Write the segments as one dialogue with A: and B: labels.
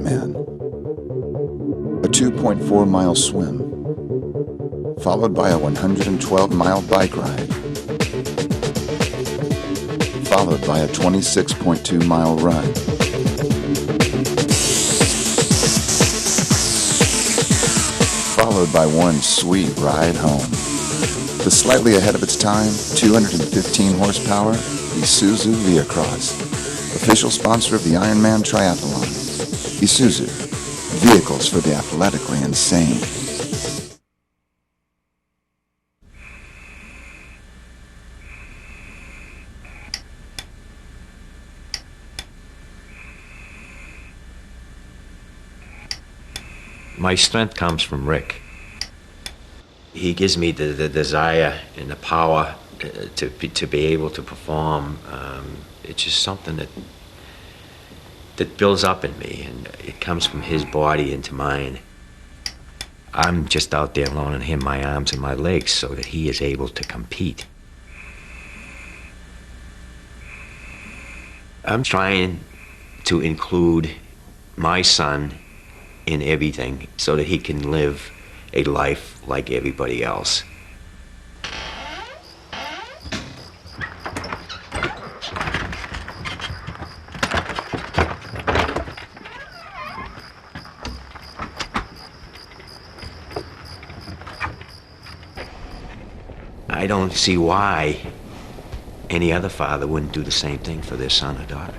A: Ironman. A 2.4-mile swim, followed by a 112-mile bike ride, followed by a 26.2-mile run. Followed by one sweet ride home. The slightly ahead of its time, 215 horsepower Isuzu Viacross, official sponsor of the Ironman Triathlon. Isuzu, vehicles for the athletically insane.
B: My strength comes from Rick. He gives me the desire and the power to be able to perform. It's just something that builds up in me, and it comes from his body into mine. I'm just out there loaning him my arms and my legs so that he is able to compete. I'm trying to include my son in everything so that he can live a life like everybody else. I don't see why any other father wouldn't do the same thing for their son or daughter.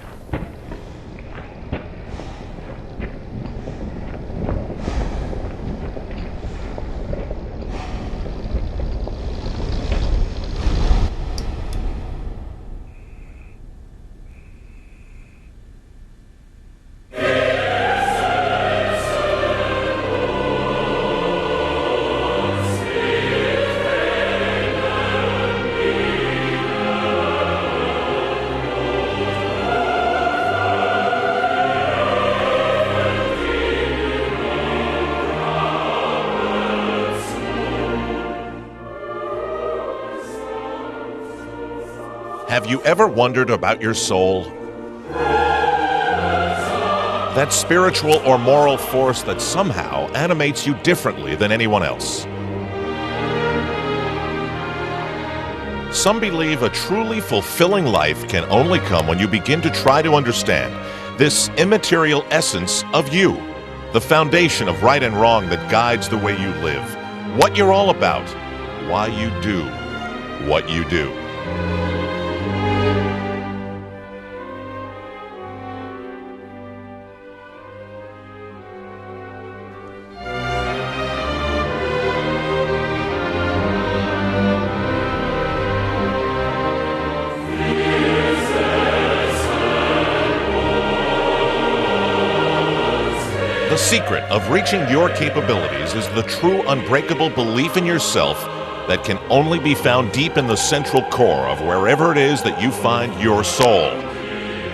C: Have you ever wondered about your soul? That spiritual or moral force that somehow animates you differently than anyone else. Some believe a truly fulfilling life can only come when you begin to try to understand this immaterial essence of you, the foundation of right and wrong that guides the way you live, what you're all about, why you do what you do. The secret of reaching your capabilities is the true unbreakable belief in yourself that can only be found deep in the central core of wherever it is that you find your soul.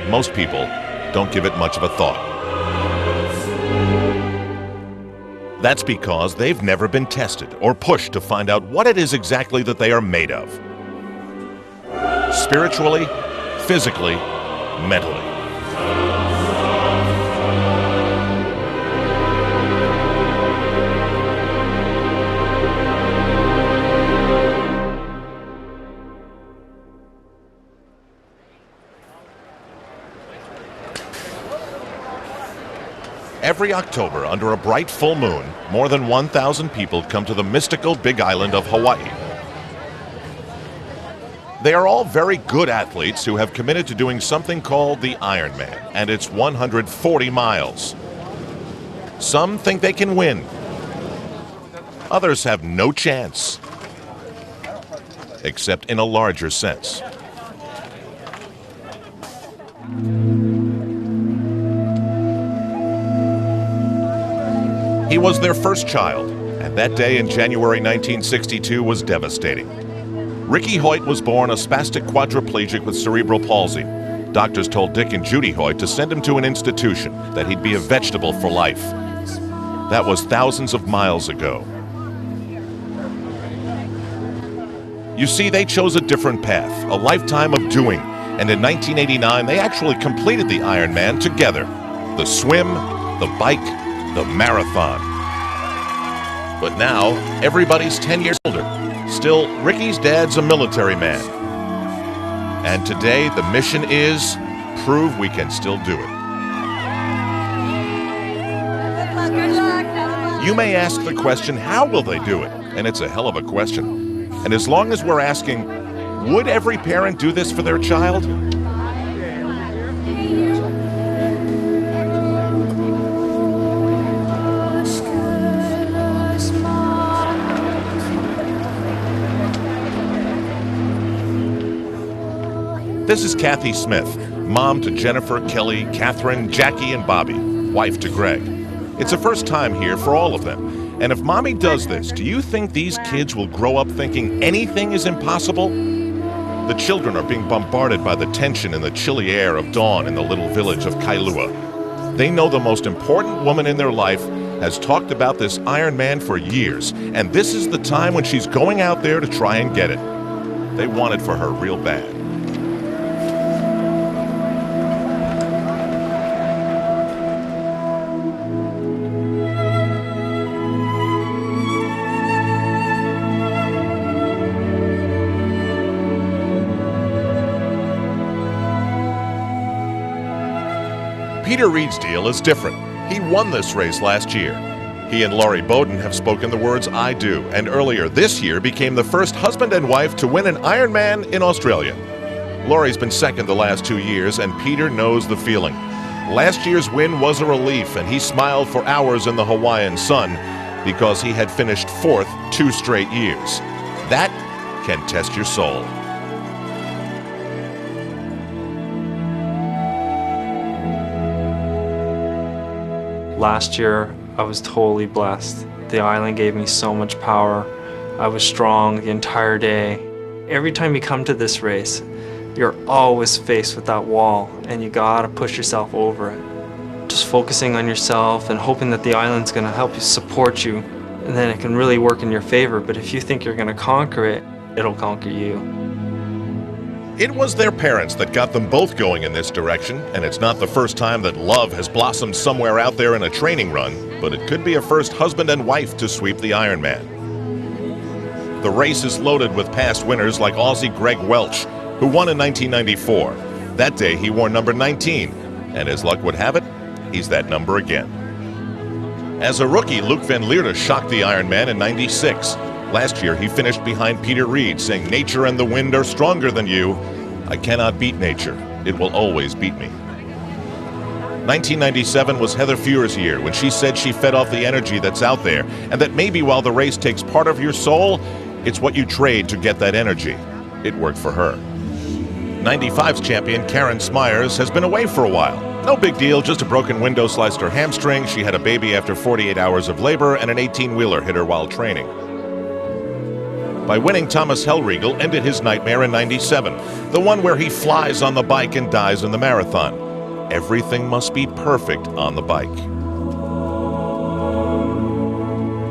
C: Most people don't give it much of a thought. That's because they've never been tested or pushed to find out what it is exactly that they are made of. Spiritually, physically, mentally. Every October, under a bright full moon, more than 1,000 people come to the mystical Big Island of Hawaii. They are all very good athletes who have committed to doing something called the Ironman, and it's 140 miles. Some think they can win. Others have no chance, except in a larger sense. He was their first child, and that day in January 1962 was devastating. Ricky Hoyt was born a spastic quadriplegic with cerebral palsy. Doctors told Dick and Judy Hoyt to send him to an institution, that he'd be a vegetable for life. That was thousands of miles ago. You see, they chose a different path, a lifetime of doing, and in 1989 they actually completed the Ironman together. The swim, the bike, the marathon. But now, everybody's 10 years older. Still, Ricky's dad's a military man. And today, the mission is prove we can still do it. You may ask the question, how will they do it? And it's a hell of a question. And as long as we're asking, would every parent do this for their child? This is Kathy Smith, mom to Jennifer, Kelly, Catherine, Jackie, and Bobby, wife to Greg. It's a first time here for all of them. And if mommy does this, do you think these kids will grow up thinking anything is impossible? The children are being bombarded by the tension in the chilly air of dawn in the little village of Kailua. They know the most important woman in their life has talked about this Ironman for years, and this is the time when she's going out there to try and get it. They want it for her real bad. Peter Reed's deal is different. He won this race last year. He and Laurie Bowden have spoken the words "I do," and earlier this year became the first husband and wife to win an Ironman in Australia. Laurie's been second the last 2 years, and Peter knows the feeling. Last year's win was a relief, and he smiled for hours in the Hawaiian sun because he had finished fourth 2 straight years. That can test your soul.
D: Last year, I was totally blessed. The island gave me so much power. I was strong the entire day. Every time you come to this race, you're always faced with that wall, and you gotta push yourself over it. Just focusing on yourself and hoping that the island's gonna help you support you, and then it can really work in your favor. But if you think you're gonna conquer it, it'll conquer you.
C: It was their parents that got them both going in this direction, and it's not the first time that love has blossomed somewhere out there in a training run, but it could be a first husband and wife to sweep the Ironman. The race is loaded with past winners like Aussie Greg Welch, who won in 1994. That day he wore number 19, and as luck would have it, he's that number again. As a rookie, Luke Van Leerde shocked the Ironman in 96. Last year, he finished behind Peter Reed, saying, "Nature and the wind are stronger than you. I cannot beat nature. It will always beat me." 1997 was Heather Feuer's year when she said she fed off the energy that's out there, and that maybe while the race takes part of your soul, it's what you trade to get that energy. It worked for her. 95's champion Karen Smyers has been away for a while. No big deal, just a broken window sliced her hamstring. She had a baby after 48 hours of labor, and an 18-wheeler hit her while training. By winning, Thomas Hellriegel ended his nightmare in 97, the one where he flies on the bike and dies in the marathon. Everything must be perfect on the bike.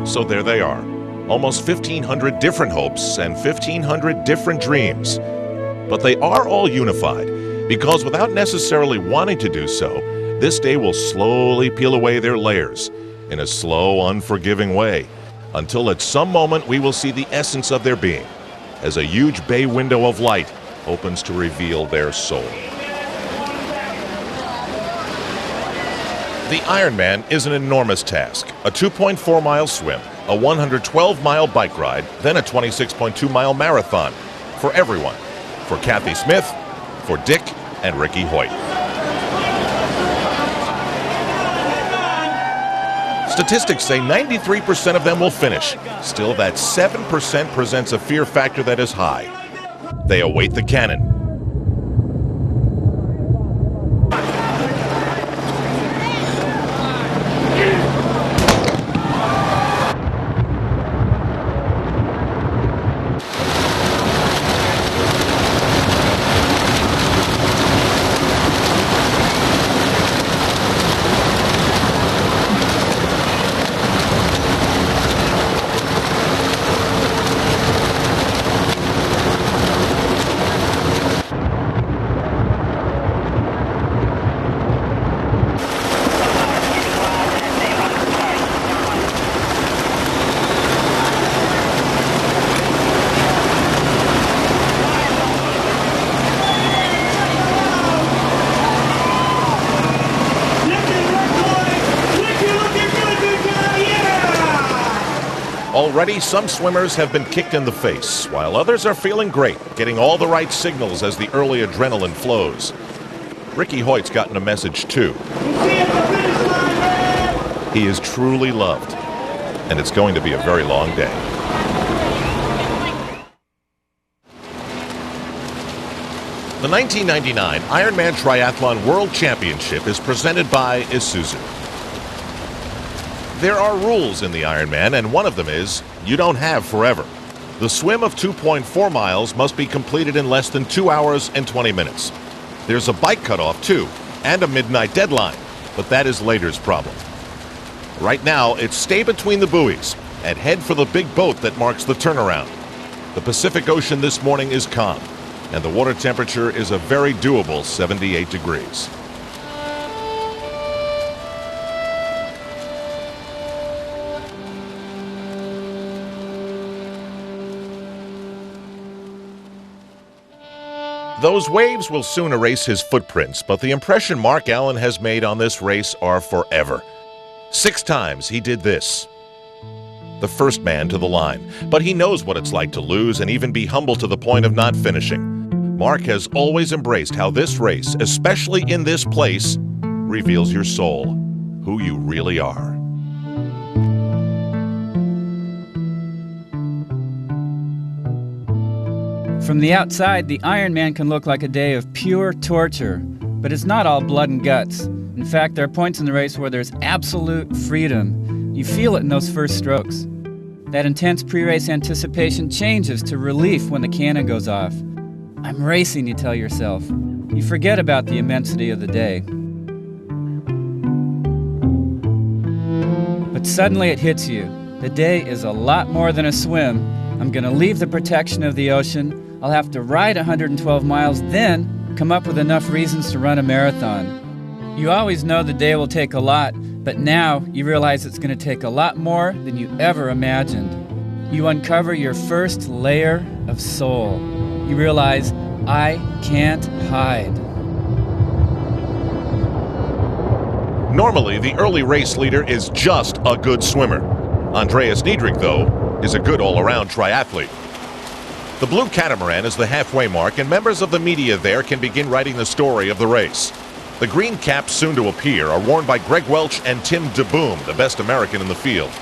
C: So there they are, almost 1,500 different hopes and 1,500 different dreams. But they are all unified, because without necessarily wanting to do so, this day will slowly peel away their layers in a slow, unforgiving way, until at some moment we will see the essence of their being, as a huge bay window of light opens to reveal their soul. The Ironman is an enormous task, a 2.4-mile swim, a 112-mile bike ride, then a 26.2-mile marathon, for everyone, for Kathy Smith, for Dick and Ricky Hoyt. Statistics say 93% of them will finish. Still, that 7% presents a fear factor that is high. They await the cannon. Already, some swimmers have been kicked in the face, while others are feeling great, getting all the right signals as the early adrenaline flows. Ricky Hoyt's gotten a message too. He is truly loved, and it's going to be a very long day. The 1999 Ironman Triathlon World Championship is presented by Isuzu. There are rules in the Ironman, and one of them is you don't have forever. The swim of 2.4 miles must be completed in less than 2 hours and 20 minutes. There's a bike cutoff too, and a midnight deadline, but that is later's problem. Right now, it's stay between the buoys and head for the big boat that marks the turnaround. The Pacific Ocean this morning is calm, and the water temperature is a very doable 78 degrees. Those waves will soon erase his footprints, but the impression Mark Allen has made on this race are forever. 6 times he did this. The first man to the line, but he knows what it's like to lose and even be humble to the point of not finishing. Mark has always embraced how this race, especially in this place, reveals your soul, who you really are.
E: From the outside, the Ironman can look like a day of pure torture, but it's not all blood and guts. In fact, there are points in the race where there's absolute freedom. You feel it in those first strokes. That intense pre-race anticipation changes to relief when the cannon goes off. I'm racing, you tell yourself. You forget about the immensity of the day. But suddenly it hits you. The day is a lot more than a swim. I'm going to leave the protection of the ocean. I'll have to ride 112 miles, then come up with enough reasons to run a marathon. You always know the day will take a lot, but now you realize it's going to take a lot more than you ever imagined. You uncover your first layer of soul. You realize, I can't hide.
C: Normally, the early race leader is just a good swimmer. Andreas Niedrig, though, is a good all-around triathlete. The blue catamaran is the halfway mark, and members of the media there can begin writing the story of the race. The green caps soon to appear are worn by Greg Welch and Tim DeBoom, the best American in the field.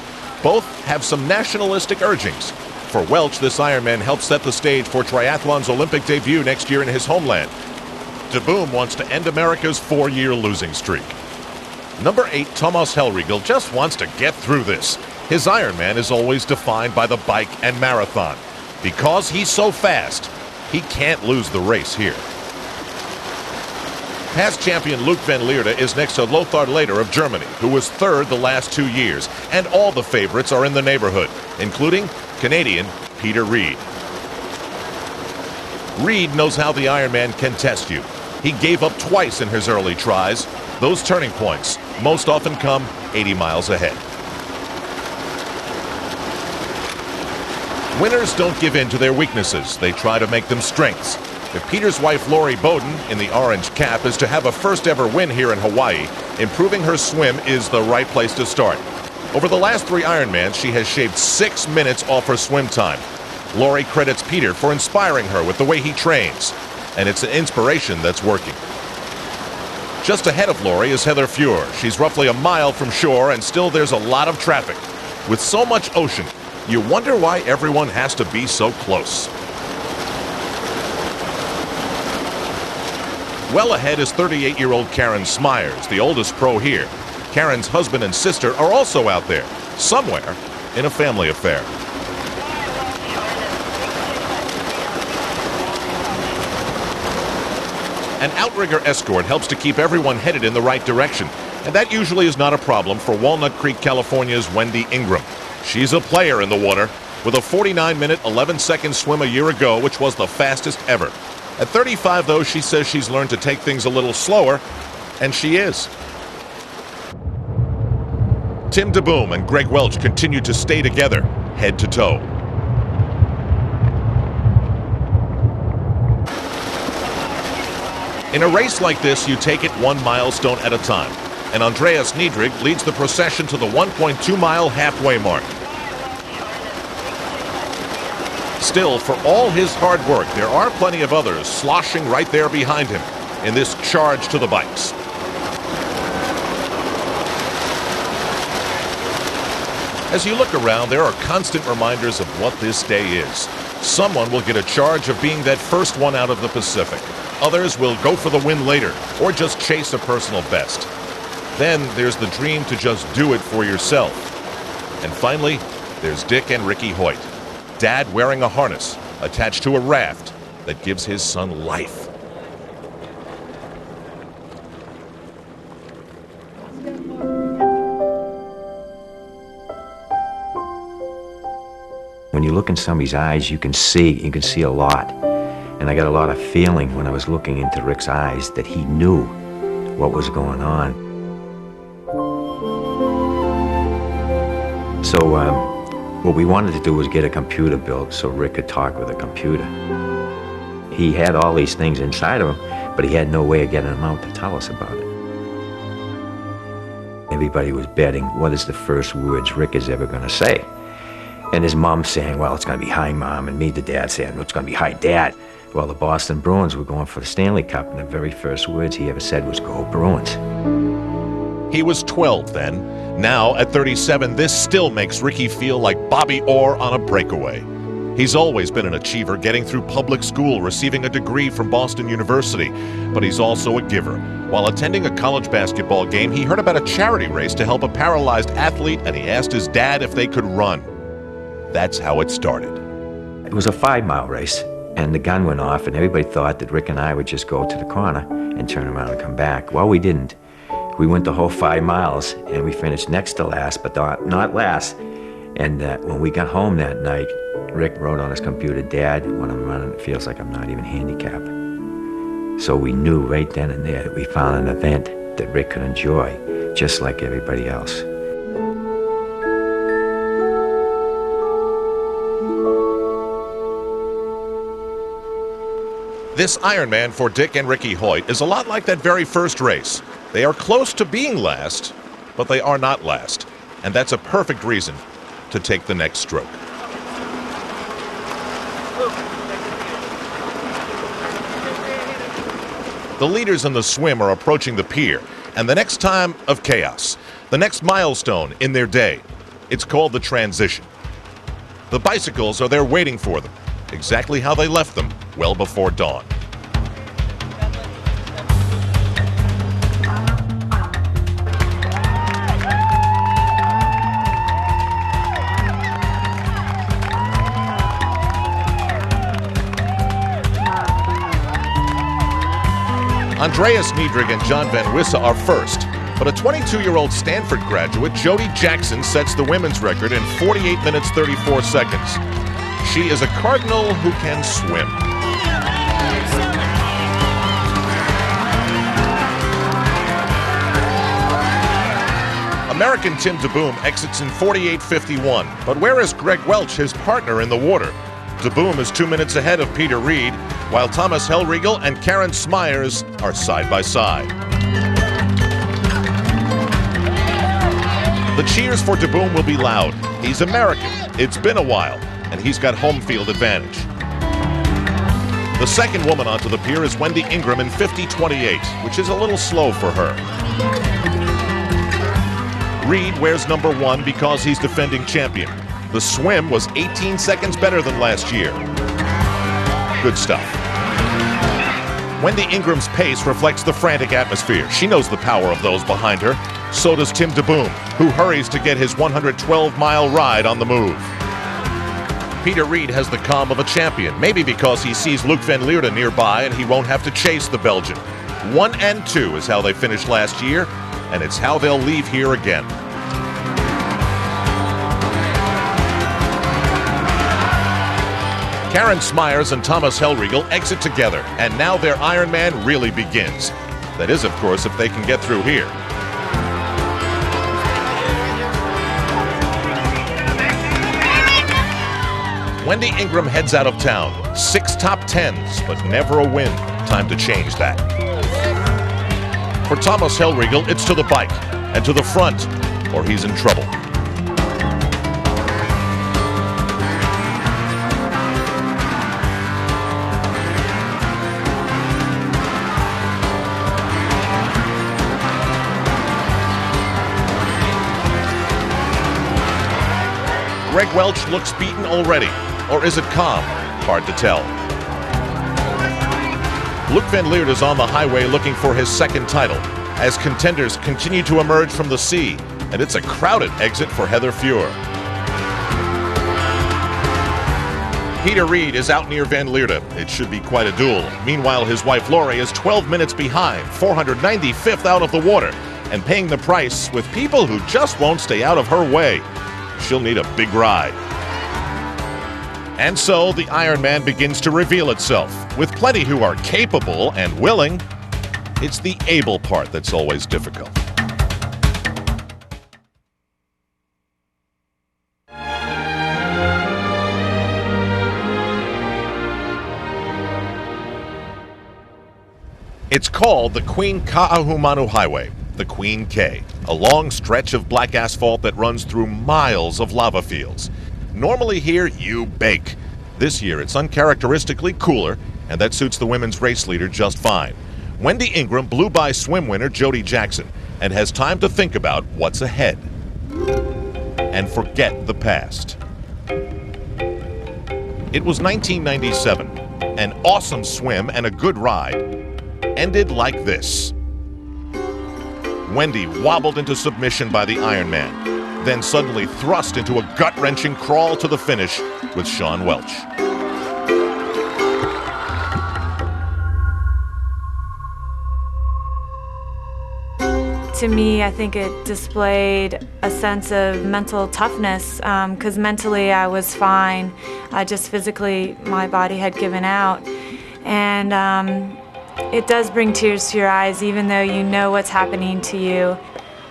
C: Both have some nationalistic urgings. For Welch, this Ironman helps set the stage for triathlon's Olympic debut next year in his homeland. DeBoom wants to end America's 4-year losing streak. Number 8, Tomas Hellriegel, just wants to get through this. His Ironman is always defined by the bike and marathon. Because he's so fast, he can't lose the race here. Past champion Luc van Lierde is next to Lothar Leder of Germany, who was 3rd the last 2 years, and all the favorites are in the neighborhood, including Canadian Peter Reid. Reid knows how the Ironman can test you. He gave up twice in his early tries. Those turning points most often come 80 miles ahead. Winners don't give in to their weaknesses. They try to make them strengths. If Peter's wife Lori Bowden, in the orange cap, is to have a first ever win here in Hawaii, improving her swim is the right place to start. Over the last 3 Ironmans, she has shaved 6 minutes off her swim time. Lori credits Peter for inspiring her with the way he trains, and it's an inspiration that's working. Just ahead of Lori is Heather Fuhr. She's roughly a mile from shore, and still there's a lot of traffic. With so much ocean, you wonder why everyone has to be so close. Well ahead is 38-year-old Karen Smyers, the oldest pro here. Karen's husband and sister are also out there, somewhere in a family affair. An outrigger escort helps to keep everyone headed in the right direction, and that usually is not a problem for Walnut Creek, California's Wendy Ingram. She's a player in the water, with a 49-minute, 11-second swim a year ago, which was the fastest ever. At 35, though, she says she's learned to take things a little slower, and she is. Tim DeBoom and Greg Welch continue to stay together, head to toe. In a race like this, you take it 1 milestone at a time, and Andreas Niedrig leads the procession to the 1.2-mile halfway mark. Still, for all his hard work, there are plenty of others sloshing right there behind him in this charge to the bikes. As you look around, there are constant reminders of what this day is. Someone will get a charge of being that first one out of the Pacific. Others will go for the win later, or just chase a personal best. Then there's the dream to just do it for yourself. And finally, there's Dick and Ricky Hoyt. Dad wearing a harness attached to a raft that gives his son life.
B: When you look in somebody's eyes, you can see a lot. And I got a lot of feeling when I was looking into Rick's eyes that he knew what was going on. So what we wanted to do was get a computer built so Rick could talk with a computer. He had all these things inside of him, but he had no way of getting them out to tell us about it. Everybody was betting, what is the first words Rick is ever going to say? And his mom saying, well, it's going to be hi, Mom, and me, the dad, saying, well, it's going to be hi, Dad. Well, the Boston Bruins were going for the Stanley Cup, and the very first words he ever said was, go Bruins.
C: He was 12 then. Now, at 37, this still makes Ricky feel like Bobby Orr on a breakaway. He's always been an achiever, getting through public school, receiving a degree from Boston University. But he's also a giver. While attending a college basketball game, he heard about a charity race to help a paralyzed athlete, and he asked his dad if they could run. That's how it started.
B: It was a 5-mile race, and the gun went off, and everybody thought that Rick and I would just go to the corner and turn around and come back. Well, we didn't. We went the whole 5 miles, and we finished next to last, but not last. And when we got home that night, Rick wrote on his computer, Dad, when I'm running, it feels like I'm not even handicapped. So we knew right then and there that we found an event that Rick could enjoy, just like everybody else.
C: This Ironman for Dick and Ricky Hoyt is a lot like that very first race. They are close to being last, but they are not last. And that's a perfect reason to take the next stroke. The leaders in the swim are approaching the pier, and the next time of chaos, the next milestone in their day. It's called the transition. The bicycles are there waiting for them, exactly how they left them well before dawn. Andreas Niedrig and John Van Wissa are first, but a 22-year-old Stanford graduate, Jody Jackson, sets the women's record in 48 minutes 34 seconds. She is a cardinal who can swim. American Tim DeBoom exits in 48:51, but where is Greg Welch, his partner in the water? DeBoom is 2 minutes ahead of Peter Reed, while Thomas Hellriegel and Karen Smyers are side by side. The cheers for DeBoom will be loud. He's American. It's been a while, and he's got home field advantage. The second woman onto the pier is Wendy Ingram in 50:28, which is a little slow for her. Reed wears number 1 because he's defending champion. The swim was 18 seconds better than last year. Good stuff. Wendy Ingram's pace reflects the frantic atmosphere. She knows the power of those behind her. So does Tim DeBoom, who hurries to get his 112-mile ride on the move. Peter Reed has the calm of a champion, maybe because he sees Luc van Leerde nearby and he won't have to chase the Belgian. 1 and 2 is how they finished last year, and it's how they'll leave here again. Karen Smyers and Thomas Hellriegel exit together, and now their Ironman really begins. That is, of course, if they can get through here. Wendy Ingram heads out of town. 6 top 10s, but never a win. Time to change that. For Thomas Hellriegel, it's to the bike and to the front, or he's in trouble. Greg Welch looks beaten already. Or is it calm? Hard to tell. Luc Van Lierde is on the highway looking for his second title as contenders continue to emerge from the sea, and it's a crowded exit for Heather Fuhr. Peter Reed is out near Van Lierde. It should be quite a duel. Meanwhile, his wife Lori is 12 minutes behind, 495th out of the water, and paying the price with people who just won't stay out of her way. She'll need a big ride. And so the Ironman begins to reveal itself. With plenty who are capable and willing, it's the able part that's always difficult. It's called the Queen Kaahumanu Highway, the Queen K, a long stretch of black asphalt that runs through miles of lava fields. Normally here, you bake. This year, it's uncharacteristically cooler, and that suits the women's race leader just fine. Wendy Ingram blew by swim winner Jody Jackson and has time to think about what's ahead and forget the past. It was 1997. An awesome swim and a good ride ended like this. Wendy wobbled into submission by the Ironman, then suddenly thrust into a gut-wrenching crawl to the finish with Shawn Welch.
F: To me, I think it displayed a sense of mental toughness because mentally I was fine. Just physically, my body had given out. And it does bring tears to your eyes, even though you know what's happening to you.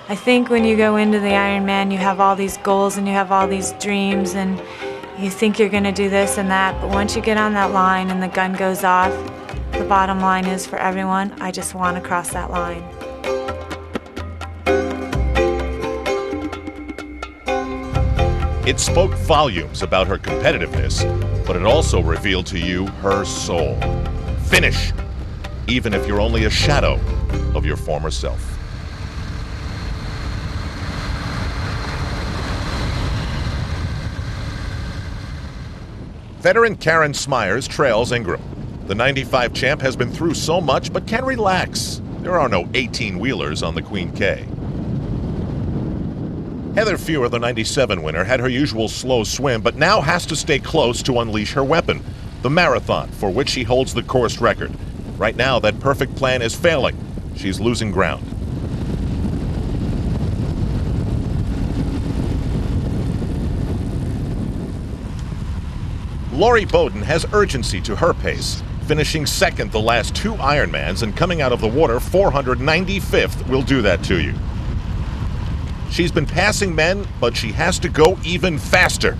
F: I think when you go into the Ironman, you have all these goals and you have all these dreams and you think you're going to do this and that, but once you get on that line and the gun goes off, the bottom line is for everyone, I just want to cross that line.
C: It spoke volumes about her competitiveness, but it also revealed to you her soul. Finish, even if you're only a shadow of your former self. Veteran Karen Smyers trails Ingram. The 95 champ has been through so much, but can relax. There are no 18-wheelers on the Queen K. Heather Fuhr, the 97 winner, had her usual slow swim, but now has to stay close to unleash her weapon, the marathon, for which she holds the course record. Right now, that perfect plan is failing. She's losing ground. Lori Bowden has urgency to her pace, finishing second the last two Ironmans and coming out of the water 495th will do that to you. She's been passing men, but she has to go even faster.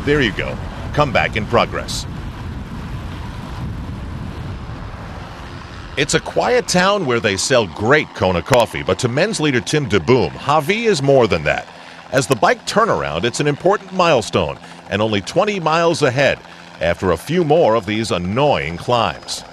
C: There you go. Comeback in progress. It's a quiet town where they sell great Kona coffee, but to men's leader Tim DeBoom, Javi is more than that. As the bike turnaround, it's an important milestone, and only 20 miles ahead after a few more of these annoying climbs.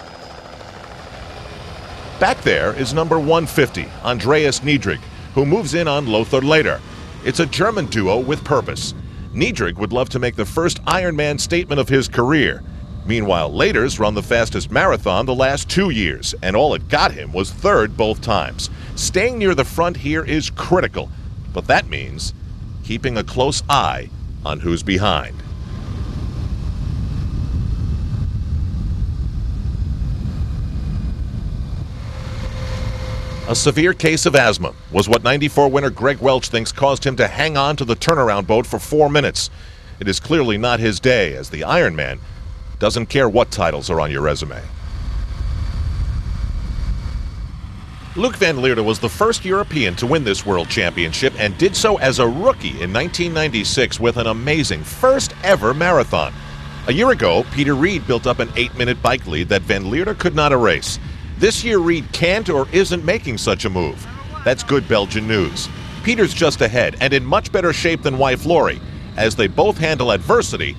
C: Back there is number 150, Andreas Niedrig, who moves in on Lothar later. It's a German duo with purpose. Niedrig would love to make the first Ironman statement of his career. Meanwhile, Later's run the fastest marathon the last 2 years, and all it got him was third both times. Staying near the front here is critical, but that means keeping a close eye on who's behind. A severe case of asthma was what 94 winner Greg Welch thinks caused him to hang on to the turnaround boat for 4 minutes. It is clearly not his day, as the Ironman doesn't care what titles are on your resume. Luc Van Lierde was the first European to win this world championship and did so as a rookie in 1996 with an amazing first ever marathon. A year ago, Peter Reed built up an 8-minute bike lead that Van Lierde could not erase. This year, Reed can't or isn't making such a move. That's good Belgian news. Peter's just ahead and in much better shape than wife Lori. As they both handle adversity,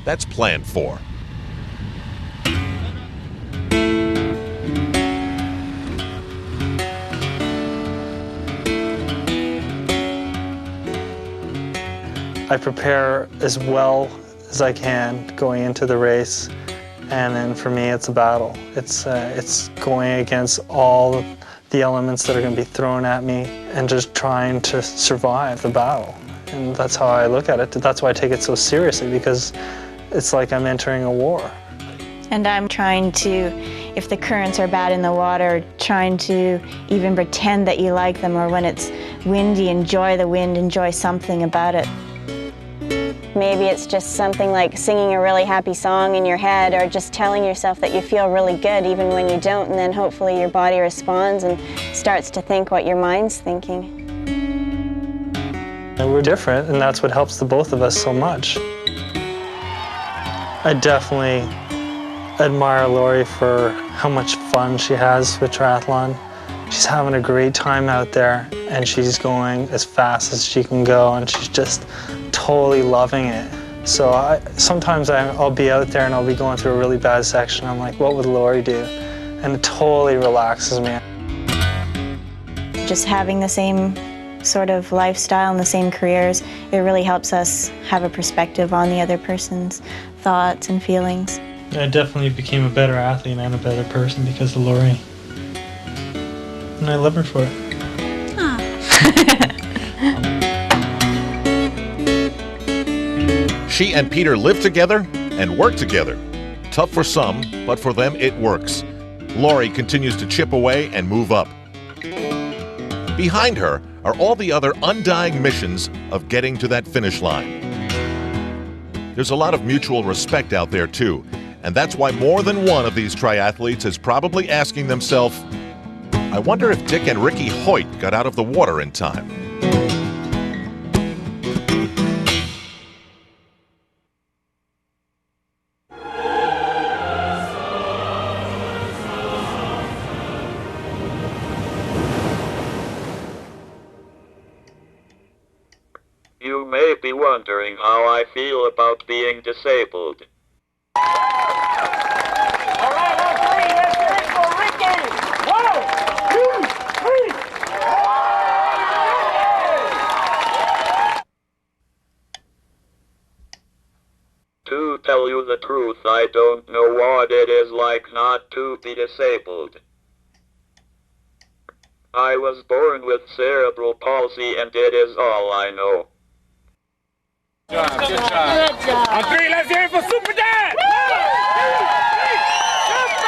C: that's planned for.
G: I prepare as well as I can going into the race, and then for me it's a battle. It's going against all the elements that are going to be thrown at me and just trying to survive the battle. And that's how I look at it. That's why I take it so seriously, because it's like I'm entering a war.
H: And I'm trying to, if the currents are bad in the water, trying to even pretend that you like them, or when it's windy, enjoy the wind, enjoy something about it. Maybe it's just something like singing a really happy song in your head, or just telling yourself that you feel really good even when you don't, and then hopefully your body responds and starts to think what your mind's thinking.
G: And we're different, and that's what helps the both of us so much. I definitely admire Lori for how much fun she has with triathlon. She's having a great time out there, and she's going as fast as she can go, and she's just totally loving it. So sometimes I'll be out there and I'll be going through a really bad section. I'm like, what would Lori do? And it totally relaxes me.
H: Just having the same sort of lifestyle and the same careers, it really helps us have a perspective on the other person's thoughts and feelings.
G: I definitely became a better athlete and a better person because of Lori. And I love her for it.
C: She and Peter live together and work together. Tough for some, but for them it works. Lori continues to chip away and move up. Behind her are all the other undying missions of getting to that finish line. There's a lot of mutual respect out there too, and that's why more than one of these triathletes is probably asking themselves, I wonder if Dick and Ricky Hoyt got out of the water in time.
I: You may be wondering how I feel about being disabled.
J: All right, on three, let's do it for Ricky. 1, 2, 3.
I: To tell you the truth, I don't know what it is like not to be disabled. I was born with cerebral palsy, and it is all I know.
J: Good job. Good job. On three, let's hear it for Super Dad. 1, 2, 3. Super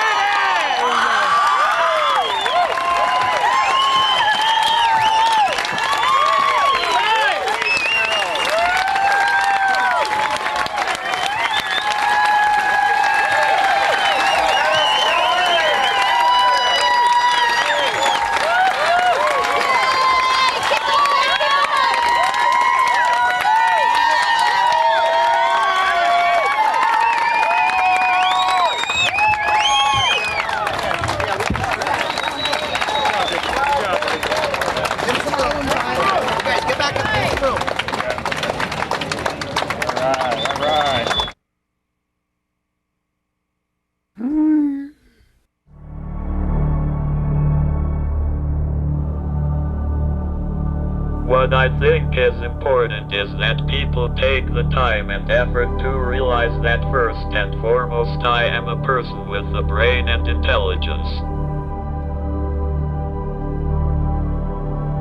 I: What I think is important is that people take the time and effort to realize that first and foremost I am a person with a brain and intelligence.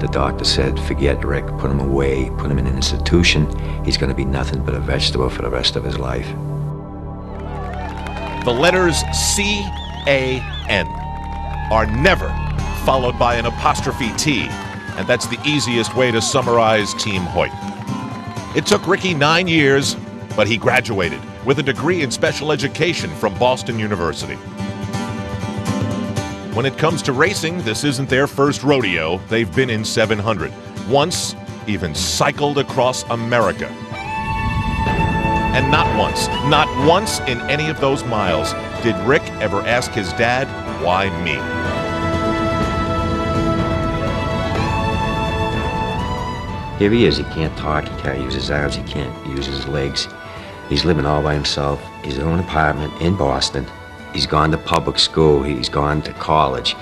B: The doctor said, forget Rick, put him away, put him in an institution. He's going to be nothing but a vegetable for the rest of his life.
C: The letters C-A-N are never followed by an apostrophe T, and that's the easiest way to summarize Team Hoyt. It took Ricky 9 years, but he graduated with a degree in special education from Boston University. When it comes to racing, this isn't their first rodeo. They've been in 700. Once, even cycled across America. And not once in any of those miles did Rick ever ask his dad, why me?
B: Here he is, he can't talk, he can't use his arms, he can't use his legs. He's living all by himself, his own apartment in Boston. He's gone to public school, he's gone to college.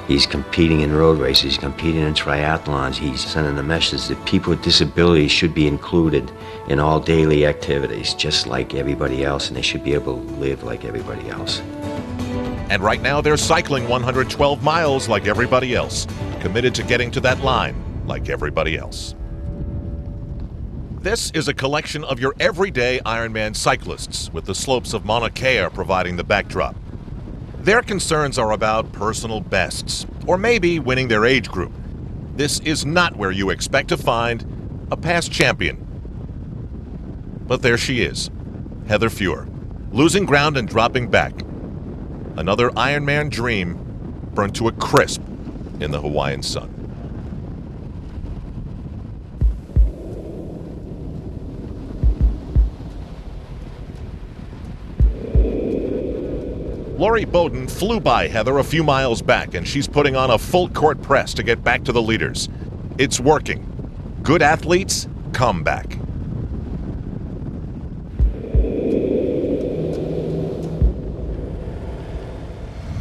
B: He's competing in road races, he's competing in triathlons, he's sending the message that people with disabilities should be included in all daily activities, just like everybody else, and they should be able to live like everybody else.
C: And right now they're cycling 112 miles like everybody else, committed to getting to that line like everybody else. This is a collection of your everyday Ironman cyclists, with the slopes of Mauna Kea providing the backdrop. Their concerns are about personal bests, or maybe winning their age group. This is not where you expect to find a past champion. But there she is, Heather Fuhr, losing ground and dropping back. Another Ironman dream burnt to a crisp in the Hawaiian sun. Lori Bowden flew by Heather a few miles back, and she's putting on a full court press to get back to the leaders. It's working. Good athletes come back.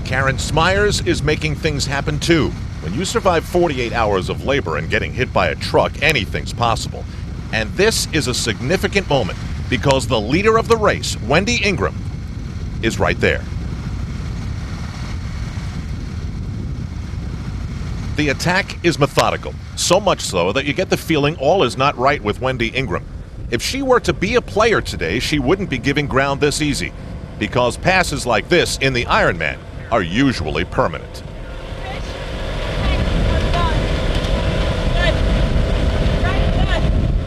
C: Karen Smyers is making things happen too. When you survive 48 hours of labor and getting hit by a truck, anything's possible. And this is a significant moment because the leader of the race, Wendy Ingram, is right there. The attack is methodical, so much so that you get the feeling all is not right with Wendy Ingram. If she were to be a player today, she wouldn't be giving ground this easy, because passes like this in the Ironman are usually permanent.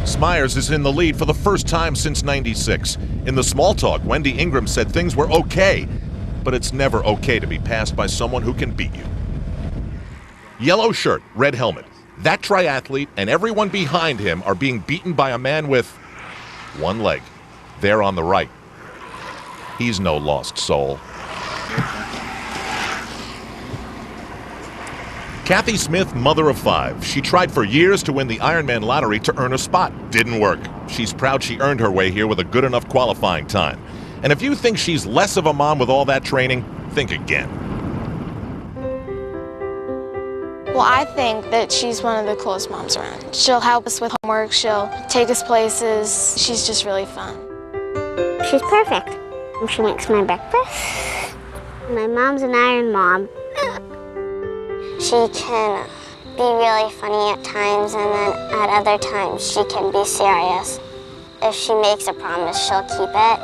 C: Smyers is in the lead for the first time since '96. In the small talk, Wendy Ingram said things were okay, but it's never okay to be passed by someone who can beat you. Yellow shirt, red helmet. That triathlete and everyone behind him are being beaten by a man with one leg. There on the right. He's no lost soul. Kathy Smith, mother of 5. She tried for years to win the Ironman lottery to earn a spot. Didn't work. She's proud she earned her way here with a good enough qualifying time. And if you think she's less of a mom with all that training, think again.
K: Well, I think that she's one of the coolest moms around. She'll help us with homework, she'll take us places. She's just really fun.
L: She's perfect. She makes my breakfast. My mom's an iron mom. She can be really funny at times, and then at other times she can be serious. If she makes a promise, she'll keep it.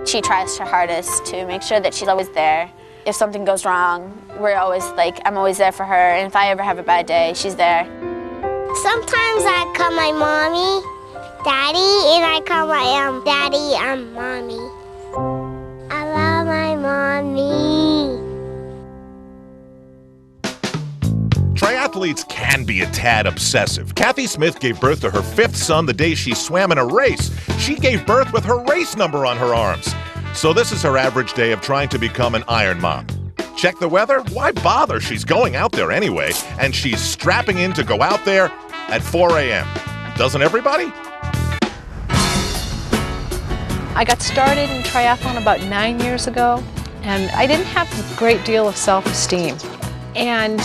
M: She tries her hardest to make sure that she's always there. If something goes wrong, we're always like, I'm always there for her, and if I ever have a bad day, she's there.
L: Sometimes I call my mommy Daddy, and I call my daddy Mommy. I love my mommy.
C: Triathletes can be a tad obsessive. Kathy Smith gave birth to her 5th son the day she swam in a race. She gave birth with her race number on her arms. So this is her average day of trying to become an Iron Mom. Check the weather? Why bother? She's going out there anyway, and she's strapping in to go out there at 4 a.m. Doesn't everybody?
N: I got started in triathlon about 9 years ago, and I didn't have a great deal of self-esteem. And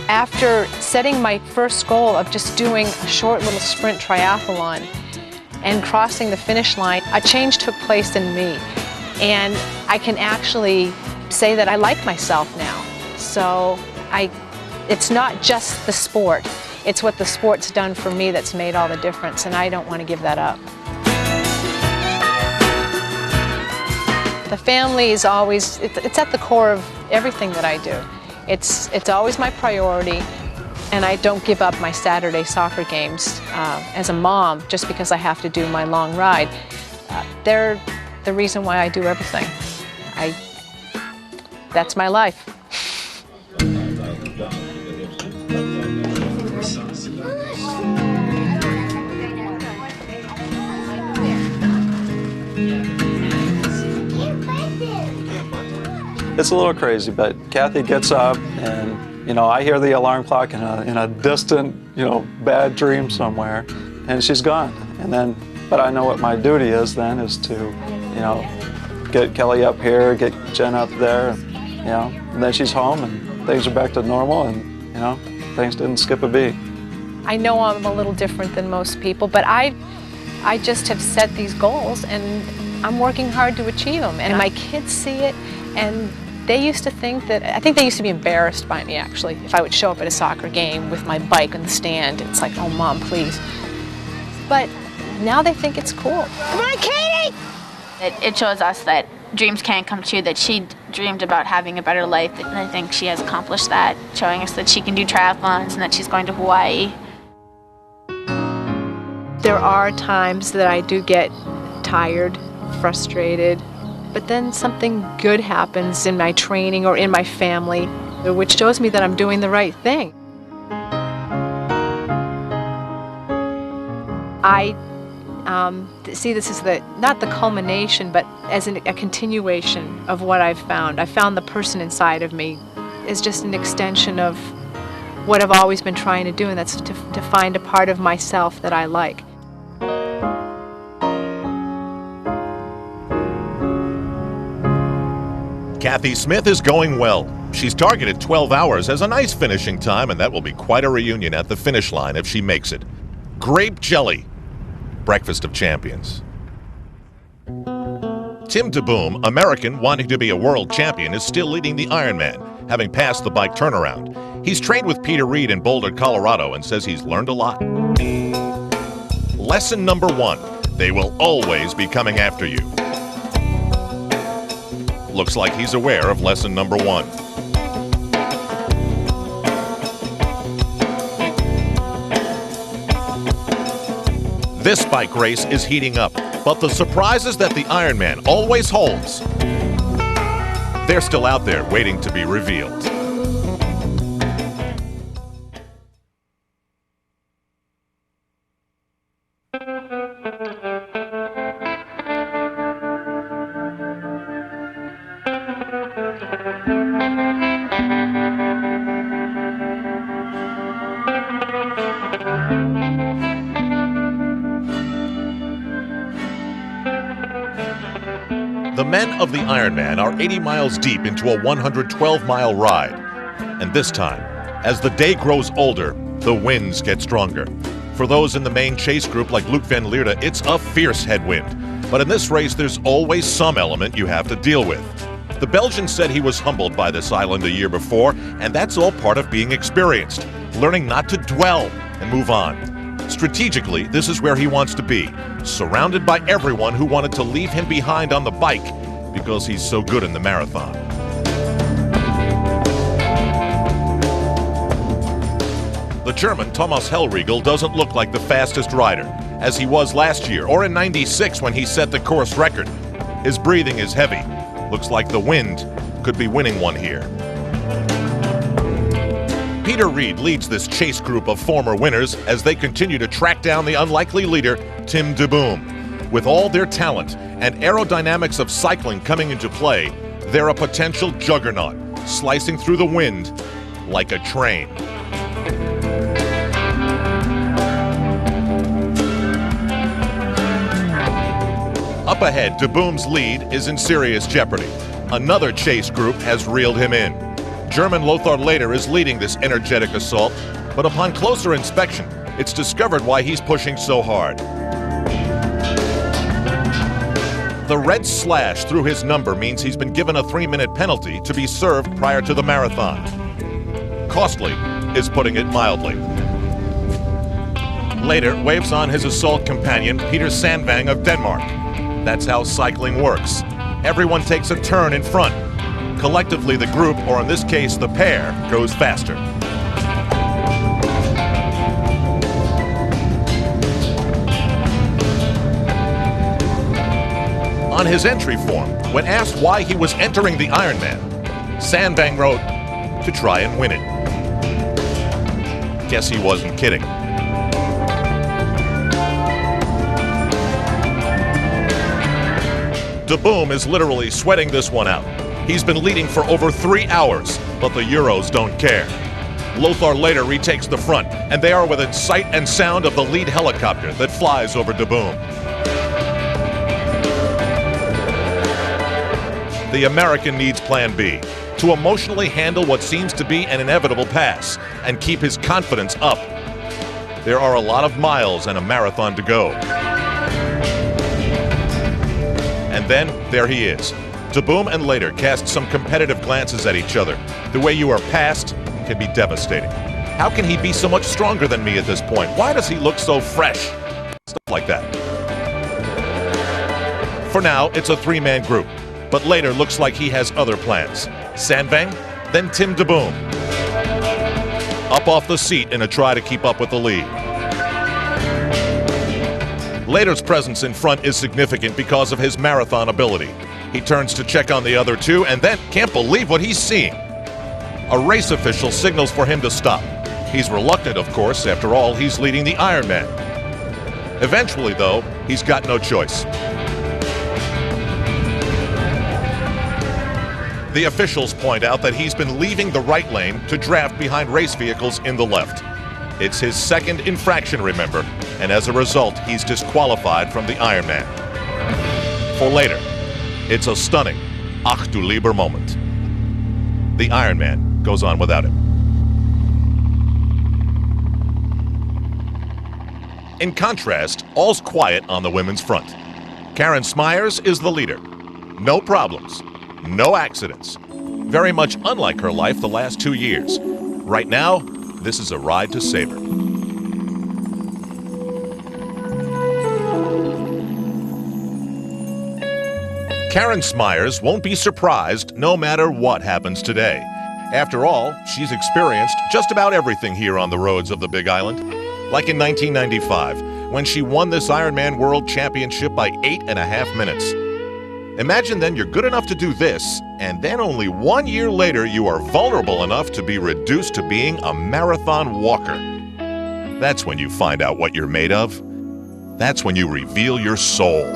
N: after setting my first goal of just doing a short little sprint triathlon and crossing the finish line, a change took place in me. And I can actually say that I like myself now. So it's not just the sport, it's what the sport's done for me that's made all the difference, and I don't want to give that up. The family is always, it's at the core of everything that I do. It's always my priority, and I don't give up my Saturday soccer games as a mom just because I have to do my long ride. They're the reason why I do everything. That's my life.
O: It's a little crazy, but Kathy gets up and, I hear the alarm clock in a distant, bad dream somewhere, and she's gone. But I know what my duty is then is to, get Kelly up here, get Jen up there, and then she's home, and things are back to normal, and you know, things didn't skip a beat.
N: I know I'm a little different than most people, but I just have set these goals and I'm working hard to achieve them. And my kids see it, and they used to think that, I think they used to be embarrassed by me actually, if I would show up at a soccer game with my bike on the stand. It's like, oh Mom, please. But now they think it's cool.
M: Come on, Katie! It shows us that dreams can come true, that she dreamed about having a better life, and I think she has accomplished that, showing us that she can do triathlons and that she's going to Hawaii.
N: There are times that I do get tired, frustrated, but then something good happens in my training or in my family, which shows me that I'm doing the right thing. I see this as not the culmination, but as a continuation of what I've found. I found the person inside of me is just an extension of what I've always been trying to do, and that's to find a part of myself that I like.
C: Kathy Smith is going well. She's targeted 12 hours as a nice finishing time, and that will be quite a reunion at the finish line if she makes it. Grape jelly. Breakfast of champions. Tim DeBoom, American wanting to be a world champion, is still leading the Ironman, having passed the bike turnaround. He's trained with Peter Reed in Boulder, Colorado, and says he's learned a lot. Lesson number 1, they will always be coming after you. Looks like he's aware of lesson number 1. This bike race is heating up, but the surprises that the Ironman always holds, they're still out there waiting to be revealed. The men of the Ironman are 80 miles deep into a 112-mile ride. And this time, as the day grows older, the winds get stronger. For those in the main chase group like Luc van Lierde, it's a fierce headwind. But in this race, there's always some element you have to deal with. The Belgian said he was humbled by this island a year before, and that's all part of being experienced, learning not to dwell and move on. Strategically, this is where he wants to be, surrounded by everyone who wanted to leave him behind on the bike because he's so good in the marathon. The German Thomas Hellriegel doesn't look like the fastest rider, as he was last year or in '96 when he set the course record. His breathing is heavy. Looks like the wind could be winning one here. Peter Reed leads this chase group of former winners as they continue to track down the unlikely leader, Tim DeBoom. With all their talent and aerodynamics of cycling coming into play, they're a potential juggernaut, slicing through the wind like a train. Up ahead, DeBoom's lead is in serious jeopardy. Another chase group has reeled him in. German Lothar Leder is leading this energetic assault, but upon closer inspection, it's discovered why he's pushing so hard. The red slash through his number means he's been given a 3-minute penalty to be served prior to the marathon. Costly is putting it mildly. Leder waves on his assault companion, Peter Sandvang of Denmark. That's how cycling works. Everyone takes a turn in front. Collectively, the group, or in this case, the pair, goes faster. On his entry form, when asked why he was entering the Ironman, Sandvang wrote, to try and win it. Guess he wasn't kidding. DeBoom is literally sweating this one out. He's been leading for over 3 hours, but the Euros don't care. Lothar Leder retakes the front, and they are within sight and sound of the lead helicopter that flies over DeBoom. The American needs plan B, to emotionally handle what seems to be an inevitable pass and keep his confidence up. There are a lot of miles and a marathon to go. And then, there he is. DeBoom and Later cast some competitive glances at each other. The way you are passed can be devastating. How can he be so much stronger than me at this point? Why does he look so fresh? Stuff like that. For now, it's a three-man group, but Later looks like he has other plans. Sandvang, then Tim DeBoom. Up off the seat in a try to keep up with the lead. Later's presence in front is significant because of his marathon ability. He turns to check on the other two and then can't believe what he's seeing. A race official signals for him to stop. He's reluctant, of course. After all, he's leading the Ironman. Eventually, though, he's got no choice. The officials point out that he's been leaving the right lane to draft behind race vehicles in the left. It's his second infraction, remember, and as a result, he's disqualified from the Ironman. For Later, it's a stunning Ach du lieber moment. The Ironman goes on without him. In contrast, all's quiet on the women's front. Karen Smyers is the leader. No problems. No accidents. Very much unlike her life the last 2 years. Right now, this is a ride to savor. Karen Smyers won't be surprised no matter what happens today. After all, she's experienced just about everything here on the roads of the Big Island. Like in 1995, when she won this Ironman World Championship by 8.5 minutes. Imagine then you're good enough to do this, and then only 1 year later you are vulnerable enough to be reduced to being a marathon walker. That's when you find out what you're made of. That's when you reveal your soul.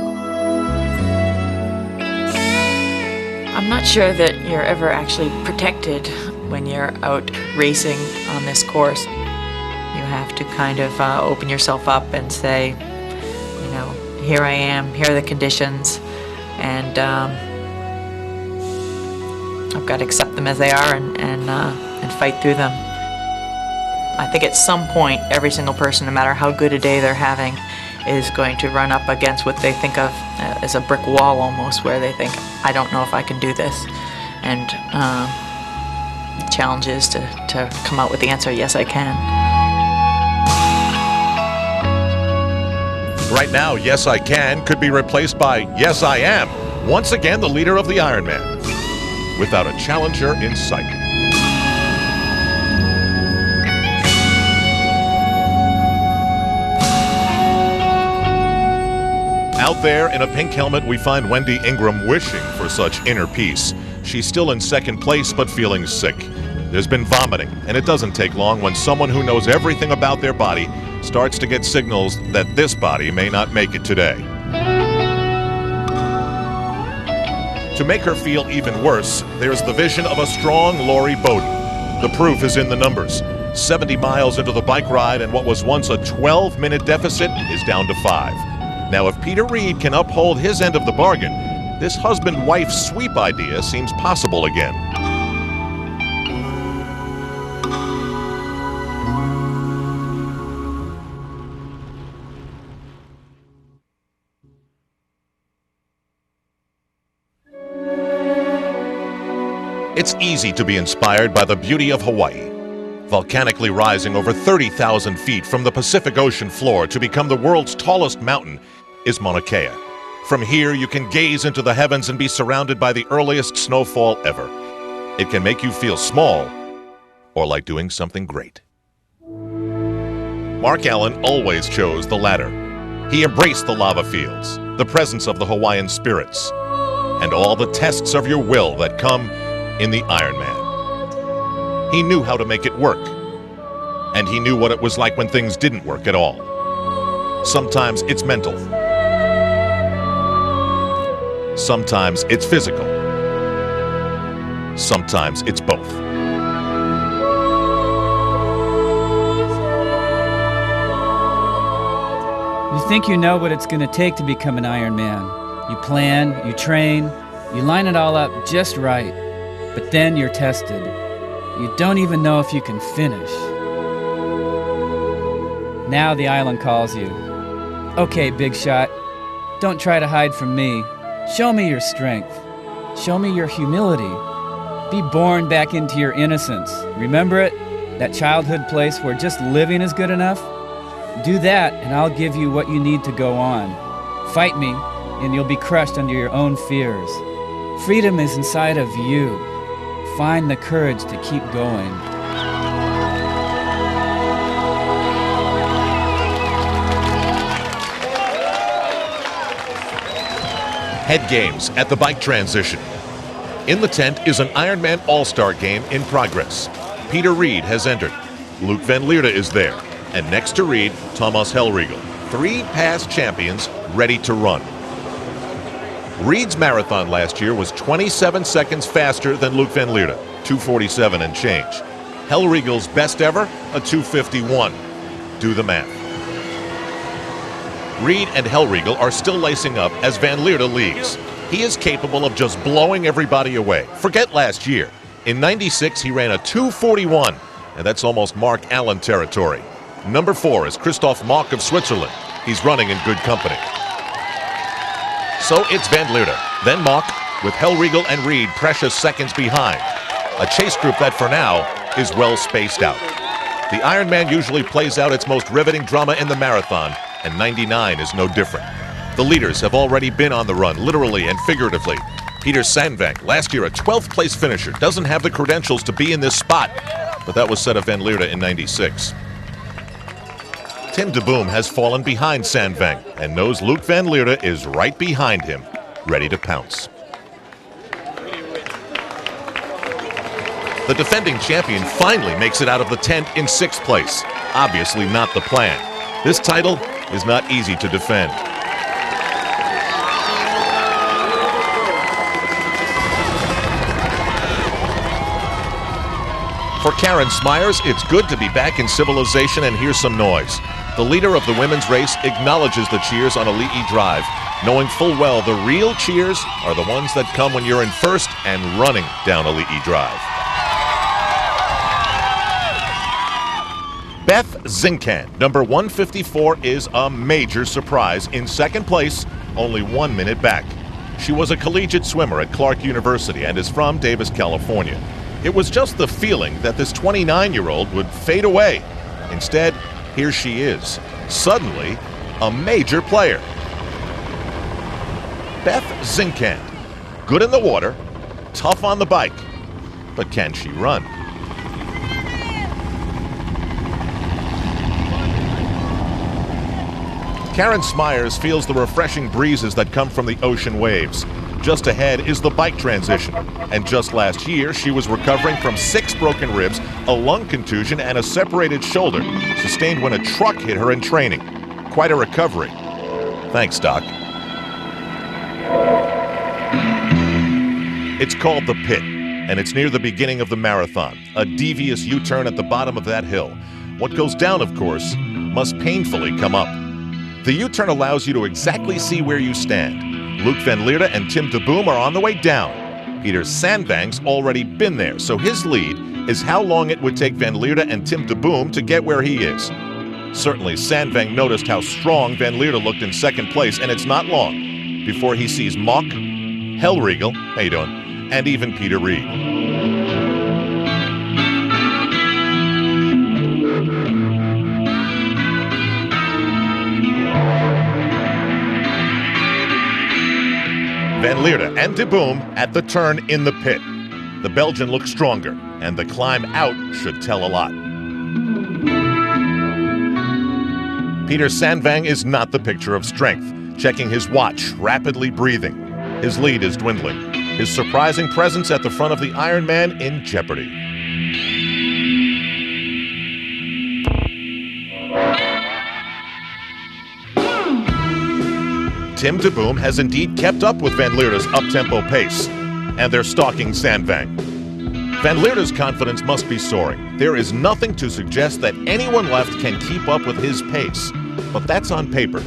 P: I'm not sure that you're ever actually protected when you're out racing on this course. You have to kind of open yourself up and say, you know, here I am, here are the conditions. And I've got to accept them as they are and fight through them. I think at some point, every single person, no matter how good a day they're having, is going to run up against what they think of as a brick wall almost, where they think, I don't know if I can do this. And the challenge is to come out with the answer, yes, I can.
C: Right now, Yes I Can could be replaced by Yes I Am, once again the leader of the Ironman, without a challenger in sight. Out there in a pink helmet, we find Wendy Ingram wishing for such inner peace. She's still in second place, but feeling sick. There's been vomiting, and it doesn't take long when someone who knows everything about their body starts to get signals that this body may not make it today. To make her feel even worse, there's the vision of a strong Lori Bowden. The proof is in the numbers. 70 miles into the bike ride, and what was once a 12-minute deficit is down to 5. Now, if Peter Reed can uphold his end of the bargain, this husband-wife sweep idea seems possible again. It's easy to be inspired by the beauty of Hawaii. Volcanically rising over 30,000 feet from the Pacific Ocean floor to become the world's tallest mountain is Mauna Kea. From here, you can gaze into the heavens and be surrounded by the earliest snowfall ever. It can make you feel small or like doing something great. Mark Allen always chose the latter. He embraced the lava fields, the presence of the Hawaiian spirits, and all the tests of your will that come in the Ironman. He knew how to make it work, and he knew what it was like when things didn't work at all. Sometimes it's mental. Sometimes it's physical. Sometimes it's both.
E: You think you know what it's going to take to become an Ironman. You plan, you train, you line it all up just right. But then you're tested. You don't even know if you can finish. Now the island calls you. Okay, big shot. Don't try to hide from me. Show me your strength. Show me your humility. Be born back into your innocence. Remember it? That childhood place where just living is good enough? Do that, and I'll give you what you need to go on. Fight me, and you'll be crushed under your own fears. Freedom is inside of you. Find the courage to keep going.
C: Head games at the bike transition. In the tent is an Ironman All-Star game in progress. Peter Reed has entered. Luke Van Leerde is there. And next to Reed, Thomas Hellriegel. 3 past champions ready to run. Reed's marathon last year was 27 seconds faster than Luke Van Leerde, 2:47 and change. Hellriegel's best ever, a 2:51. Do the math. Reed and Hellriegel are still lacing up as Van Leerde leads. He is capable of just blowing everybody away. Forget last year. In '96, he ran a 2:41, and that's almost Mark Allen territory. Number 4 is Christoph Mock of Switzerland. He's running in good company. So it's Van Leerde, then Mock, with Hellriegel and Reed precious seconds behind. A chase group that, for now, is well spaced out. The Ironman usually plays out its most riveting drama in the marathon, and 99 is no different. The leaders have already been on the run, literally and figuratively. Peter Sandvang, last year a 12th place finisher, doesn't have the credentials to be in this spot, but that was said of Van Leerde in '96. Tim de Boom has fallen behind Sandvang and knows Luke Van Leerde is right behind him, ready to pounce. The defending champion finally makes it out of the tent in 6th place. Obviously not the plan. This title is not easy to defend. For Karen Smyers, it's good to be back in civilization and hear some noise. The leader of the women's race acknowledges the cheers on Ali'i Drive, knowing full well the real cheers are the ones that come when you're in first and running down Ali'i Drive. Beth Zinkan, number 154, is a major surprise. In 2nd place, only 1 minute back. She was a collegiate swimmer at Clark University and is from Davis, California. It was just the feeling that this 29-year-old would fade away. Instead, here she is, suddenly a major player. Beth Zinkan, good in the water, tough on the bike, but can she run? Karen Smyers feels the refreshing breezes that come from the ocean waves. Just ahead is the bike transition. And just last year, she was recovering from 6 broken ribs, a lung contusion, and a separated shoulder, sustained when a truck hit her in training. Quite a recovery. Thanks, Doc. It's called the Pit, and it's near the beginning of the marathon, a devious U-turn at the bottom of that hill. What goes down, of course, must painfully come up. The U-turn allows you to exactly see where you stand. Luke Van Leerde and Tim de Boom are on the way down. Peter Sandvang's already been there, so his lead is how long it would take Van Leerde and Tim de Boom to get where he is. Certainly, Sandvang noticed how strong Van Leerde looked in 2nd place, and it's not long before he sees Mock, Hellriegel, how you doing, and even Peter Reed. Van Leerde and de Boom at the turn in the pit. The Belgian looks stronger, and the climb out should tell a lot. Peter Sandvang is not the picture of strength, checking his watch, rapidly breathing. His lead is dwindling. His surprising presence at the front of the Ironman in jeopardy. Tim de Boom has indeed kept up with Van Leerde's up-tempo pace, and they're stalking Sandvang. Van Leerde's confidence must be soaring. There is nothing to suggest that anyone left can keep up with his pace, but that's on paper.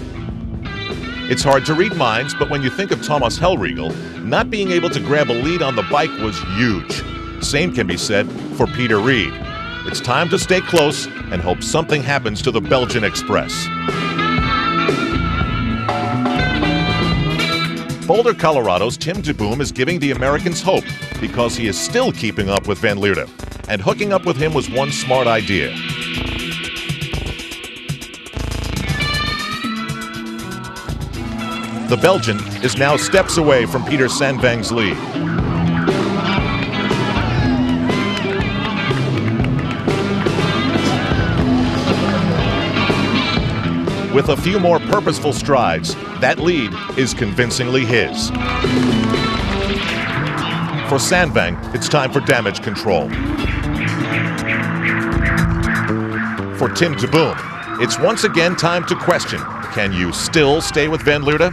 C: It's hard to read minds, but when you think of Thomas Hellriegel, not being able to grab a lead on the bike was huge. Same can be said for Peter Reed. It's time to stay close and hope something happens to the Belgian Express. Boulder, Colorado's Tim DeBoom is giving the Americans hope because he is still keeping up with Van Leerde. And hooking up with him was one smart idea. The Belgian is now steps away from Peter Sandvang's lead. With a few more purposeful strides, that lead is convincingly his. For Sandvang, it's time for damage control. For Tim DeBoom, it's once again time to question, can you still stay with Van Leerde?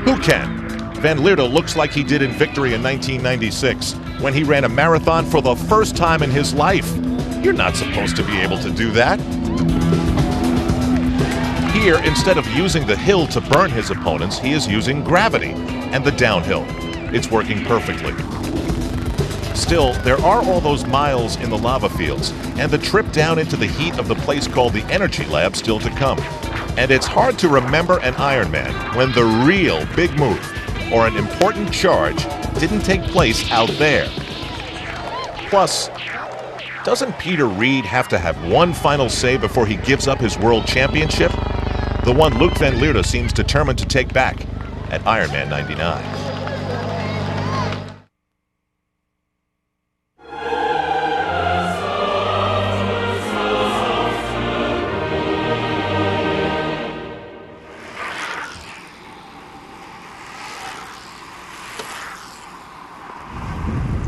C: Who can? Van Leerde looks like he did in victory in 1996, when he ran a marathon for the first time in his life. You're not supposed to be able to do that. Here, instead of using the hill to burn his opponents, he is using gravity and the downhill. It's working perfectly. Still, there are all those miles in the lava fields, and the trip down into the heat of the place called the Energy Lab still to come. And it's hard to remember an Ironman when the real big move or an important charge didn't take place out there. Plus, doesn't Peter Reed have to have one final say before he gives up his world championship? The one Luc Van Leerde seems determined to take back at Ironman 99.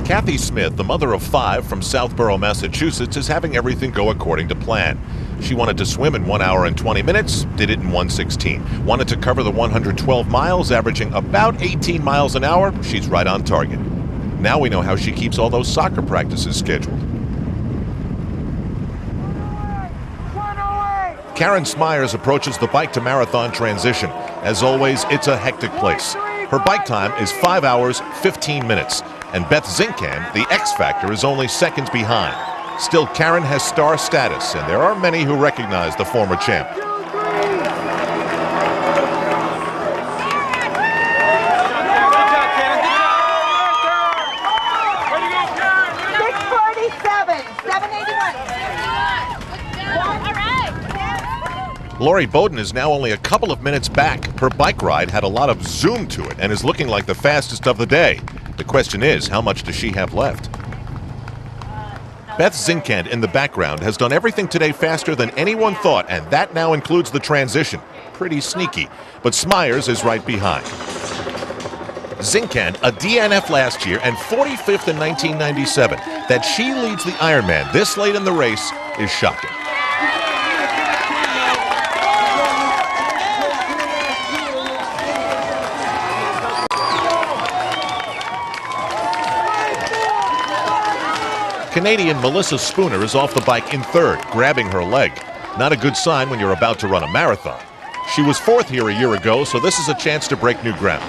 C: Kathy Smith, the mother of 5 from Southborough, Massachusetts, is having everything go according to plan. She wanted to swim in 1 hour and 20 minutes, did it in 1:16. Wanted to cover the 112 miles, averaging about 18 miles an hour. She's right on target. Now we know how she keeps all those soccer practices scheduled. Karen Smyers approaches the bike to marathon transition. As always, it's a hectic place. Her bike time is 5 hours, 15 minutes. And Beth Zinkan, the X Factor, is only seconds behind. Still, Karen has star status, and there are many who recognize the former champ. Lori Bowden is now only a couple of minutes back. Her bike ride had a lot of zoom to it and is looking like the fastest of the day. The question is, how much does she have left? Beth Zinkan in the background has done everything today faster than anyone thought, and that now includes the transition. Pretty sneaky, but Smyers is right behind. Zinkan, a DNF last year and 45th in 1997. That she leads the Ironman this late in the race is shocking. Canadian Melissa Spooner is off the bike in 3rd, grabbing her leg. Not a good sign when you're about to run a marathon. She was 4th here a year ago, so this is a chance to break new ground.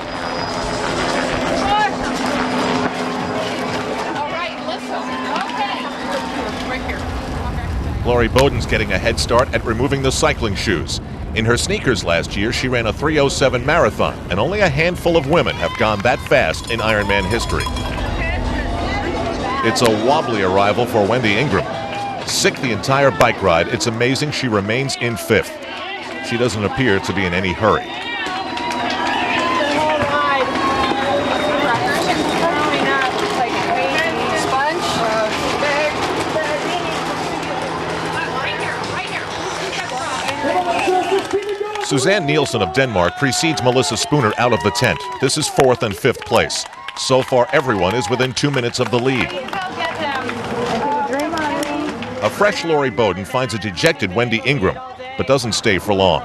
C: Lori Bowden's getting a head start at removing the cycling shoes. In her sneakers last year, she ran a 3:07 marathon, and only a handful of women have gone that fast in Ironman history. It's a wobbly arrival for Wendy Ingram. Sick the entire bike ride, it's amazing she remains in 5th. She doesn't appear to be in any hurry. Suzanne Nielsen of Denmark precedes Melissa Spooner out of the tent. This is 4th and 5th place. So far, everyone is within 2 minutes of the lead. A fresh Lori Bowden finds a dejected Wendy Ingram, but doesn't stay for long.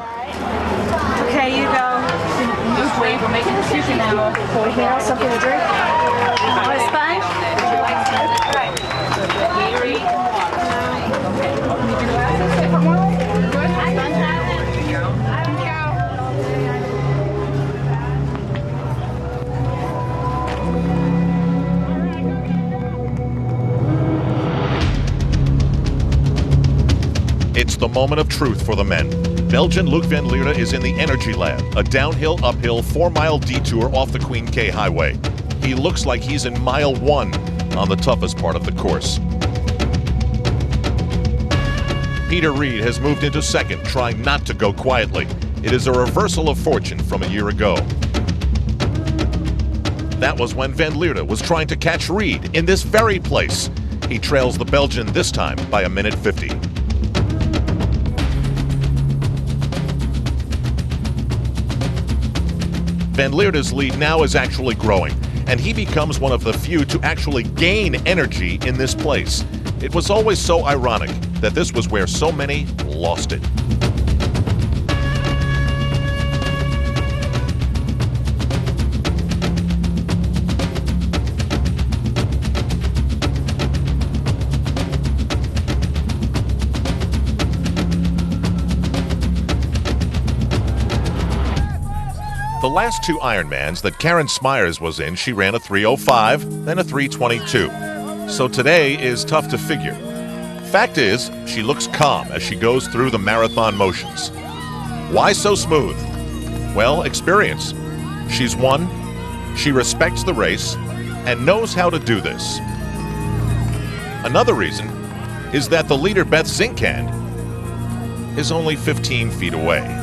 Q: Okay, you go. We're making a decision now. Anything else? Something to drink? Want a sponge?
C: the moment of truth for the men. Belgian Luc van Lierde is in the Energy Lab, a downhill, uphill, 4-mile detour off the Queen K Highway. He looks like he's in mile 1 on the toughest part of the course. Peter Reed has moved into second, trying not to go quietly. It is a reversal of fortune from a year ago. That was when van Lierde was trying to catch Reed in this very place. He trails the Belgian this time by 1:50. Van Lierde's lead now is actually growing, and he becomes one of the few to actually gain energy in this place. It was always so ironic that this was where so many lost it. The last 2 Ironmans that Karen Smyers was in, she ran a 3:05, then a 3:22. So today is tough to figure. Fact is, she looks calm as she goes through the marathon motions. Why so smooth? Well, experience. She's won, she respects the race, and knows how to do this. Another reason is that the leader, Beth Zinkand, is only 15 feet away.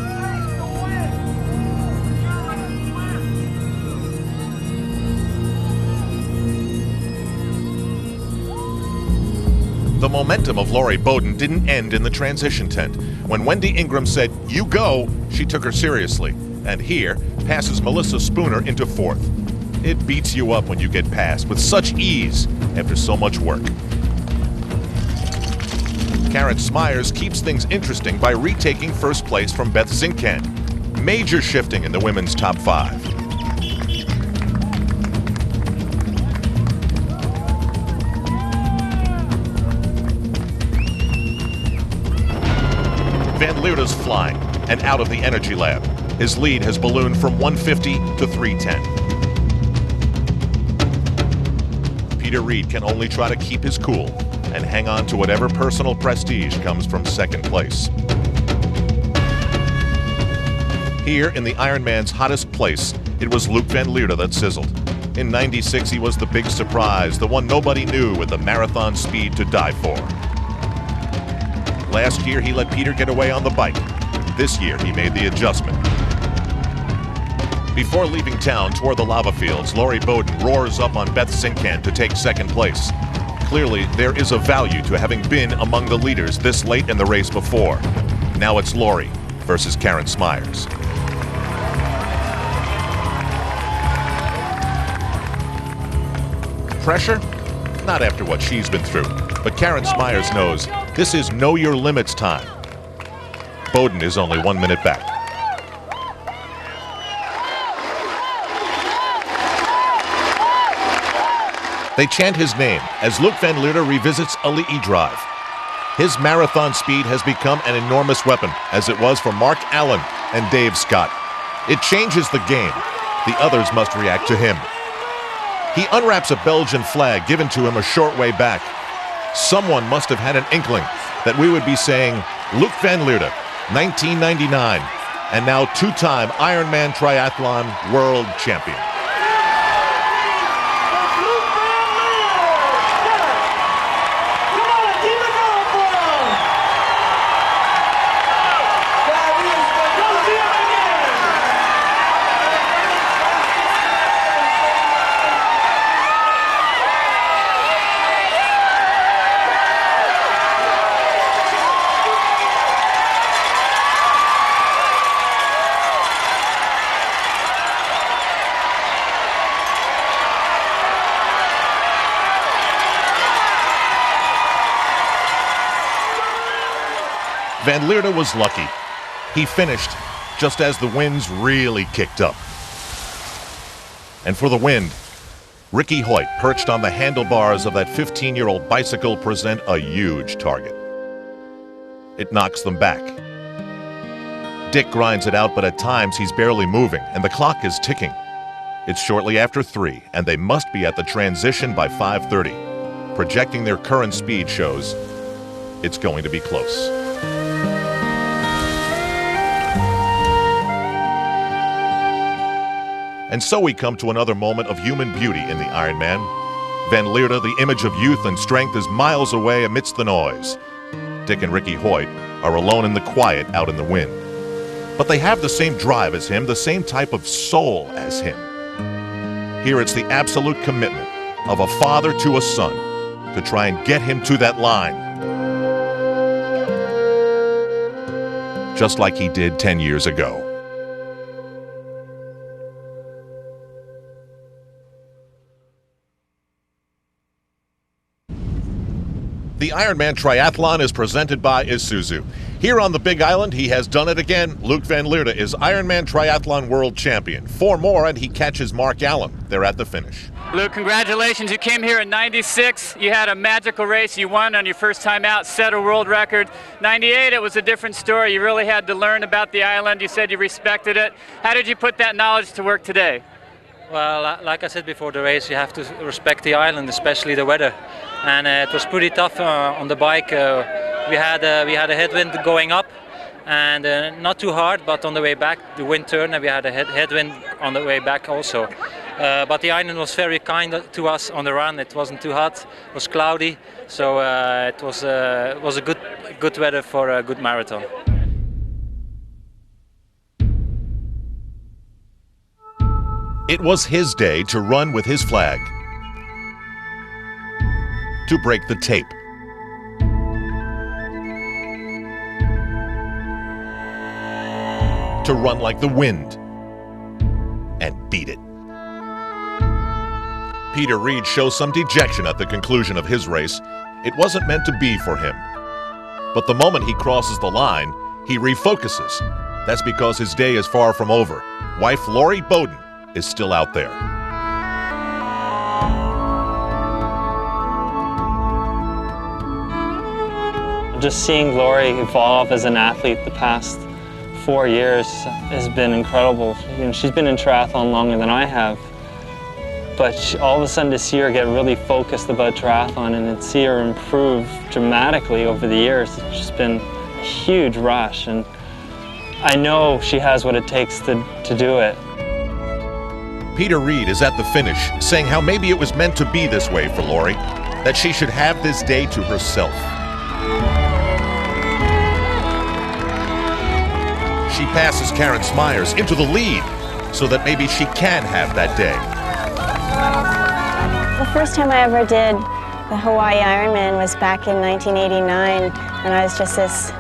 C: The momentum of Laurie Bowden didn't end in the transition tent. When Wendy Ingram said, "You go," she took her seriously, and here passes Melissa Spooner into 4th. It beats you up when you get past with such ease after so much work. Karen Smyers keeps things interesting by retaking first place from Beth Zinkand. Major shifting in the women's top 5. Van Lierde's flying and out of the Energy Lab. His lead has ballooned from 1:50 to 3:10. Peter Reed can only try to keep his cool and hang on to whatever personal prestige comes from second place. Here in the Ironman's hottest place, it was Luc van Lierde that sizzled. In '96, he was the big surprise, the one nobody knew with the marathon speed to die for. Last year, he let Peter get away on the bike. This year, he made the adjustment. Before leaving town toward the lava fields, Laurie Bowden roars up on Beth Zinkand to take second place. Clearly, there is a value to having been among the leaders this late in the race before. Now it's Laurie versus Karen Smyers. Pressure? Not after what she's been through. But Karen Smyers knows this is know your limits time. Bowden is only 1 minute back. They chant his name as Luc van Lierde revisits Ali'i Drive. His marathon speed has become an enormous weapon, as it was for Mark Allen and Dave Scott. It changes the game. The others must react to him. He unwraps a Belgian flag given to him a short way back. Someone must have had an inkling that we would be saying Luc van Lierde, 1999, and now 2-time Ironman triathlon world champion. Van Lierde was lucky. He finished just as the winds really kicked up. And for the wind, Ricky Hoyt, perched on the handlebars of that 15-year-old bicycle, present a huge target. It knocks them back. Dick grinds it out, but at times he's barely moving, and the clock is ticking. It's shortly after 3, and they must be at the transition by 5:30. Projecting their current speed shows it's going to be close. And so we come to another moment of human beauty in the Ironman. Van Lierde, the image of youth and strength, is miles away amidst the noise. Dick and Ricky Hoyt are alone in the quiet out in the wind. But they have the same drive as him, the same type of soul as him. Here it's the absolute commitment of a father to a son to try and get him to that line. Just like he did 10 years ago. The Ironman Triathlon is presented by Isuzu. Here on the Big Island, he has done it again. Luc Van Lierde is Ironman Triathlon World Champion. 4 more and he catches Mark Allen. They're at the finish.
R: Luc, congratulations. You came here in 96. You had a magical race. You won on your first time out, set a world record. 98, it was a different story. You really had to learn about the island. You said you respected it. How did you put that knowledge to work today?
S: Well, like I said before the race, you have to respect the island, especially the weather. And it was pretty tough on the bike. We had a headwind going up, and not too hard, but on the way back the wind turned, and we had a headwind on the way back also. But the island was very kind to us on the run. It wasn't too hot, it was cloudy, so it was a good weather for a good marathon.
C: It was his day to run with his flag, to break the tape. To run like the wind and beat it. Peter Reed shows some dejection at the conclusion of his race. It wasn't meant to be for him. But the moment he crosses the line, he refocuses. That's because his day is far from over. Wife Lori Bowden is still out there.
G: Just seeing Lori evolve as an athlete the past 4 years has been incredible. You know, she's been in triathlon longer than I have, but all of a sudden to see her get really focused about triathlon and to see her improve dramatically over the years, it's just been a huge rush, and I know she has what it takes to do it.
C: Peter Reed is at the finish, saying how maybe it was meant to be this way for Lori, that she should have this day to herself. She passes Karen Smyers into the lead so that maybe she can have that day.
H: The first time I ever did the Hawaii Ironman was back in 1989, and I was just this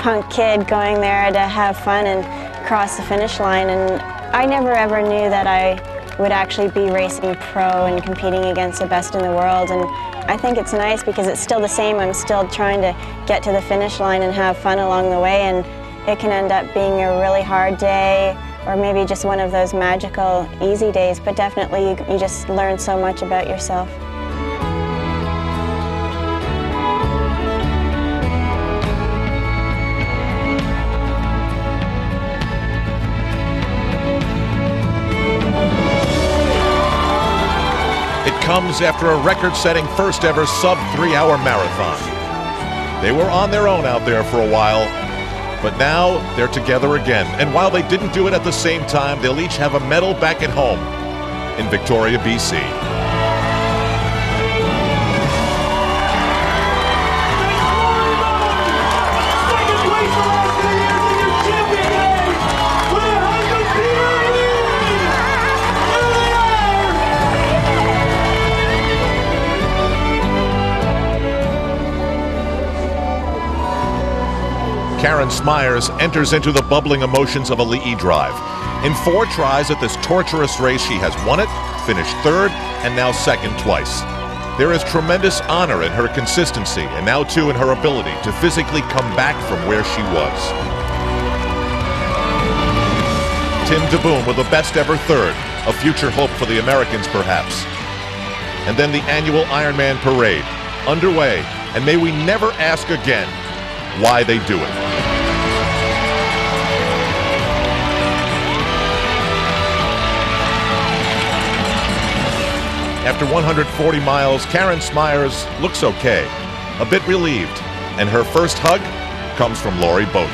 H: punk kid going there to have fun and cross the finish line, and I never ever knew that I would actually be racing pro and competing against the best in the world. And I think it's nice because it's still the same. I'm still trying to get to the finish line and have fun along the way, and it can end up being a really hard day or maybe just one of those magical, easy days, but definitely you just learn so much about yourself.
C: It comes after a record-setting first-ever sub-3-hour marathon. They were on their own out there for a while, but now they're together again. And while they didn't do it at the same time, they'll each have a medal back at home in Victoria, BC. Karen Smyers enters into the bubbling emotions of a Le'i drive. In 4 tries at this torturous race, she has won it, finished 3rd, and now 2nd twice. There is tremendous honor in her consistency, and now too in her ability to physically come back from where she was. Tim DeBoom with a best ever 3rd, a future hope for the Americans perhaps. And then the annual Ironman parade, underway, and may we never ask again why they do it. After 140 miles, Karen Smyers looks okay, a bit relieved, and her first hug comes from Lori Bowden.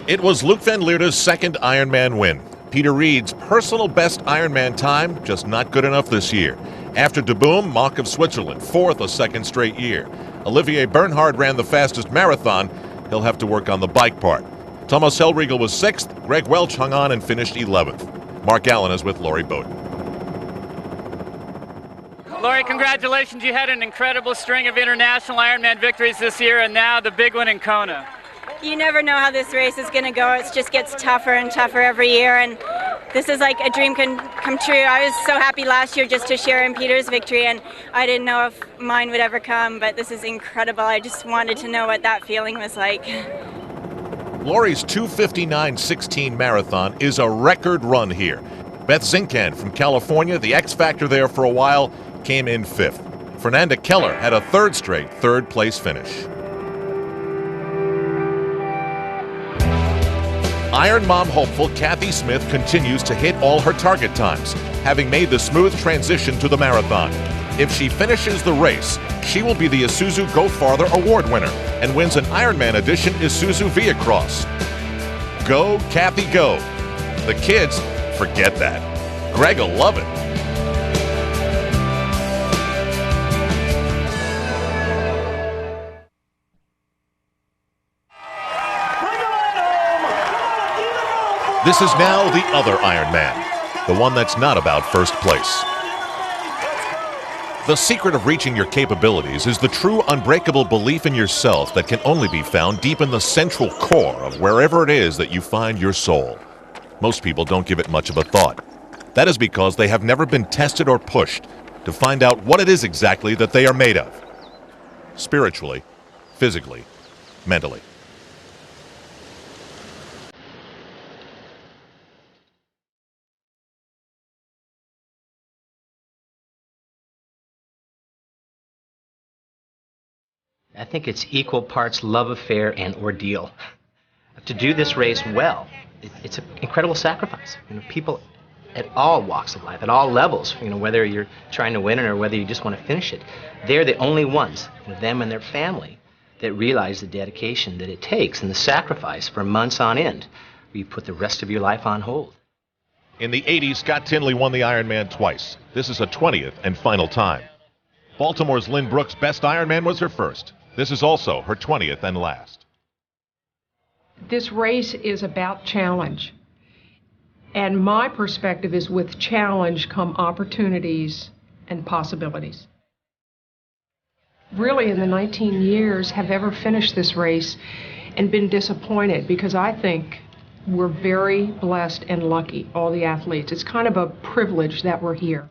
C: It was Luc Van Leerte's second Ironman win. Peter Reed's personal best Ironman time, just not good enough this year. After De Boom, Mach of Switzerland, fourth a second straight year. Olivier Bernhard ran the fastest marathon. He'll have to work on the bike part. Thomas Hellriegel was sixth. Greg Welch hung on and finished 11th. Mark Allen is with Lori Bowden.
R: Lori, congratulations. You had an incredible string of international Ironman victories this year, and now the big one in Kona.
T: You never know how this race is going to go. It just gets tougher and tougher every year, and this is like a dream come true. I was so happy last year just to share in Peter's victory, and I didn't know if mine would ever come, but this is incredible. I just wanted to know what that feeling was like.
C: Lori's 2:59:16 marathon is a record run here. Beth Zinkan from California, the X Factor there for a while, came in fifth. Fernanda Keller had a third straight third-place finish. Iron Mom hopeful Kathy Smith continues to hit all her target times, having made the smooth transition to the marathon. If she finishes the race, she will be the Isuzu Go Farther Award winner and wins an Ironman edition Isuzu Via Cross. Go, Kathy, go. The kids, forget that. Greg will love it. This is now the other Ironman, the one that's not about first place. The secret of reaching your capabilities is the true unbreakable belief in yourself that can only be found deep in the central core of wherever it is that you find your soul. Most people don't give it much of a thought. That is because they have never been tested or pushed to find out what it is exactly that they are made of. Spiritually, physically, mentally.
U: I think it's equal parts love affair and ordeal. To do this race well, it's an incredible sacrifice. People at all walks of life, at all levels, whether you're trying to win it or whether you just want to finish it, they're the only ones, them and their family, that realize the dedication that it takes and the sacrifice for months on end, where you put the rest of your life on hold.
C: In the 80s, Scott Tinley won the Ironman twice. This is a 20th and final time. Baltimore's Lynn Brooks' best Ironman was her first. This is also her 20th and last.
V: This race is about challenge. And my perspective is with challenge come opportunities and possibilities. Really, in the 19 years, have ever finished this race and been disappointed, because I think we're very blessed and lucky, all the athletes. It's kind of a privilege that we're here.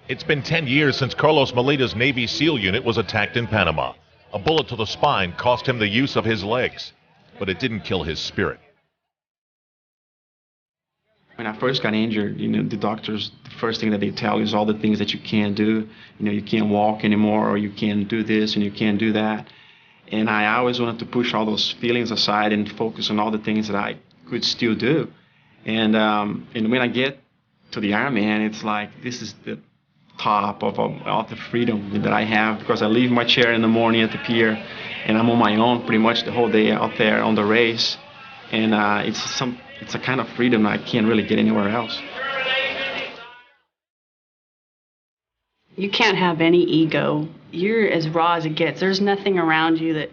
C: It's been 10 years since Carlos Melita's Navy SEAL unit was attacked in Panama. A bullet to the spine cost him the use of his legs, but it didn't kill his spirit.
W: When I first got injured, the doctors, the first thing that they tell you is all the things that you can't do. You can't walk anymore, or you can't do this and you can't do that. And I always wanted to push all those feelings aside and focus on all the things that I could still do. And when I get to the Ironman, it's like this is the top of the freedom that I have, because I leave my chair in the morning at the pier and I'm on my own pretty much the whole day out there on the race. And it's a kind of freedom I can't really get anywhere else.
X: You can't have any ego. You're as raw as it gets. There's nothing around you that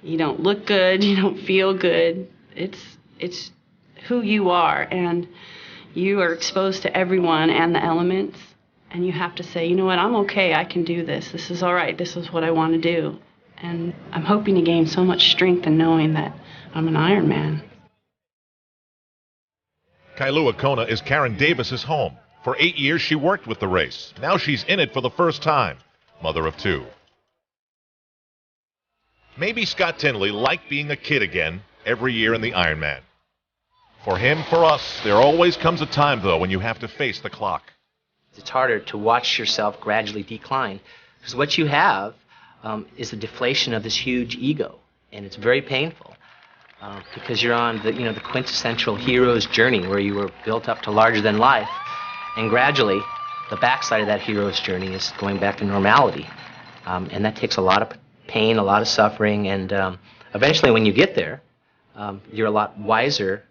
X: you don't look good, you don't feel good. It's who you are, and you are exposed to everyone and the elements, and you have to say, you know what, I'm okay, I can do this. This is all right, this is what I want to do. And I'm hoping to gain so much strength in knowing that I'm an Ironman.
C: Kailua Kona is Karen Davis's home. For 8 years, she worked with the race. Now she's in it for the first time. Mother of two. Maybe Scott Tinley liked being a kid again every year in the Ironman. For him, for us, there always comes a time, though, when you have to face the clock.
U: It's harder to watch yourself gradually decline, because what you have is the deflation of this huge ego, and it's very painful. Because you're on the quintessential hero's journey where you were built up to larger than life, and gradually the backside of that hero's journey is going back to normality, and that takes a lot of pain, a lot of suffering, and eventually when you get there, you're a lot wiser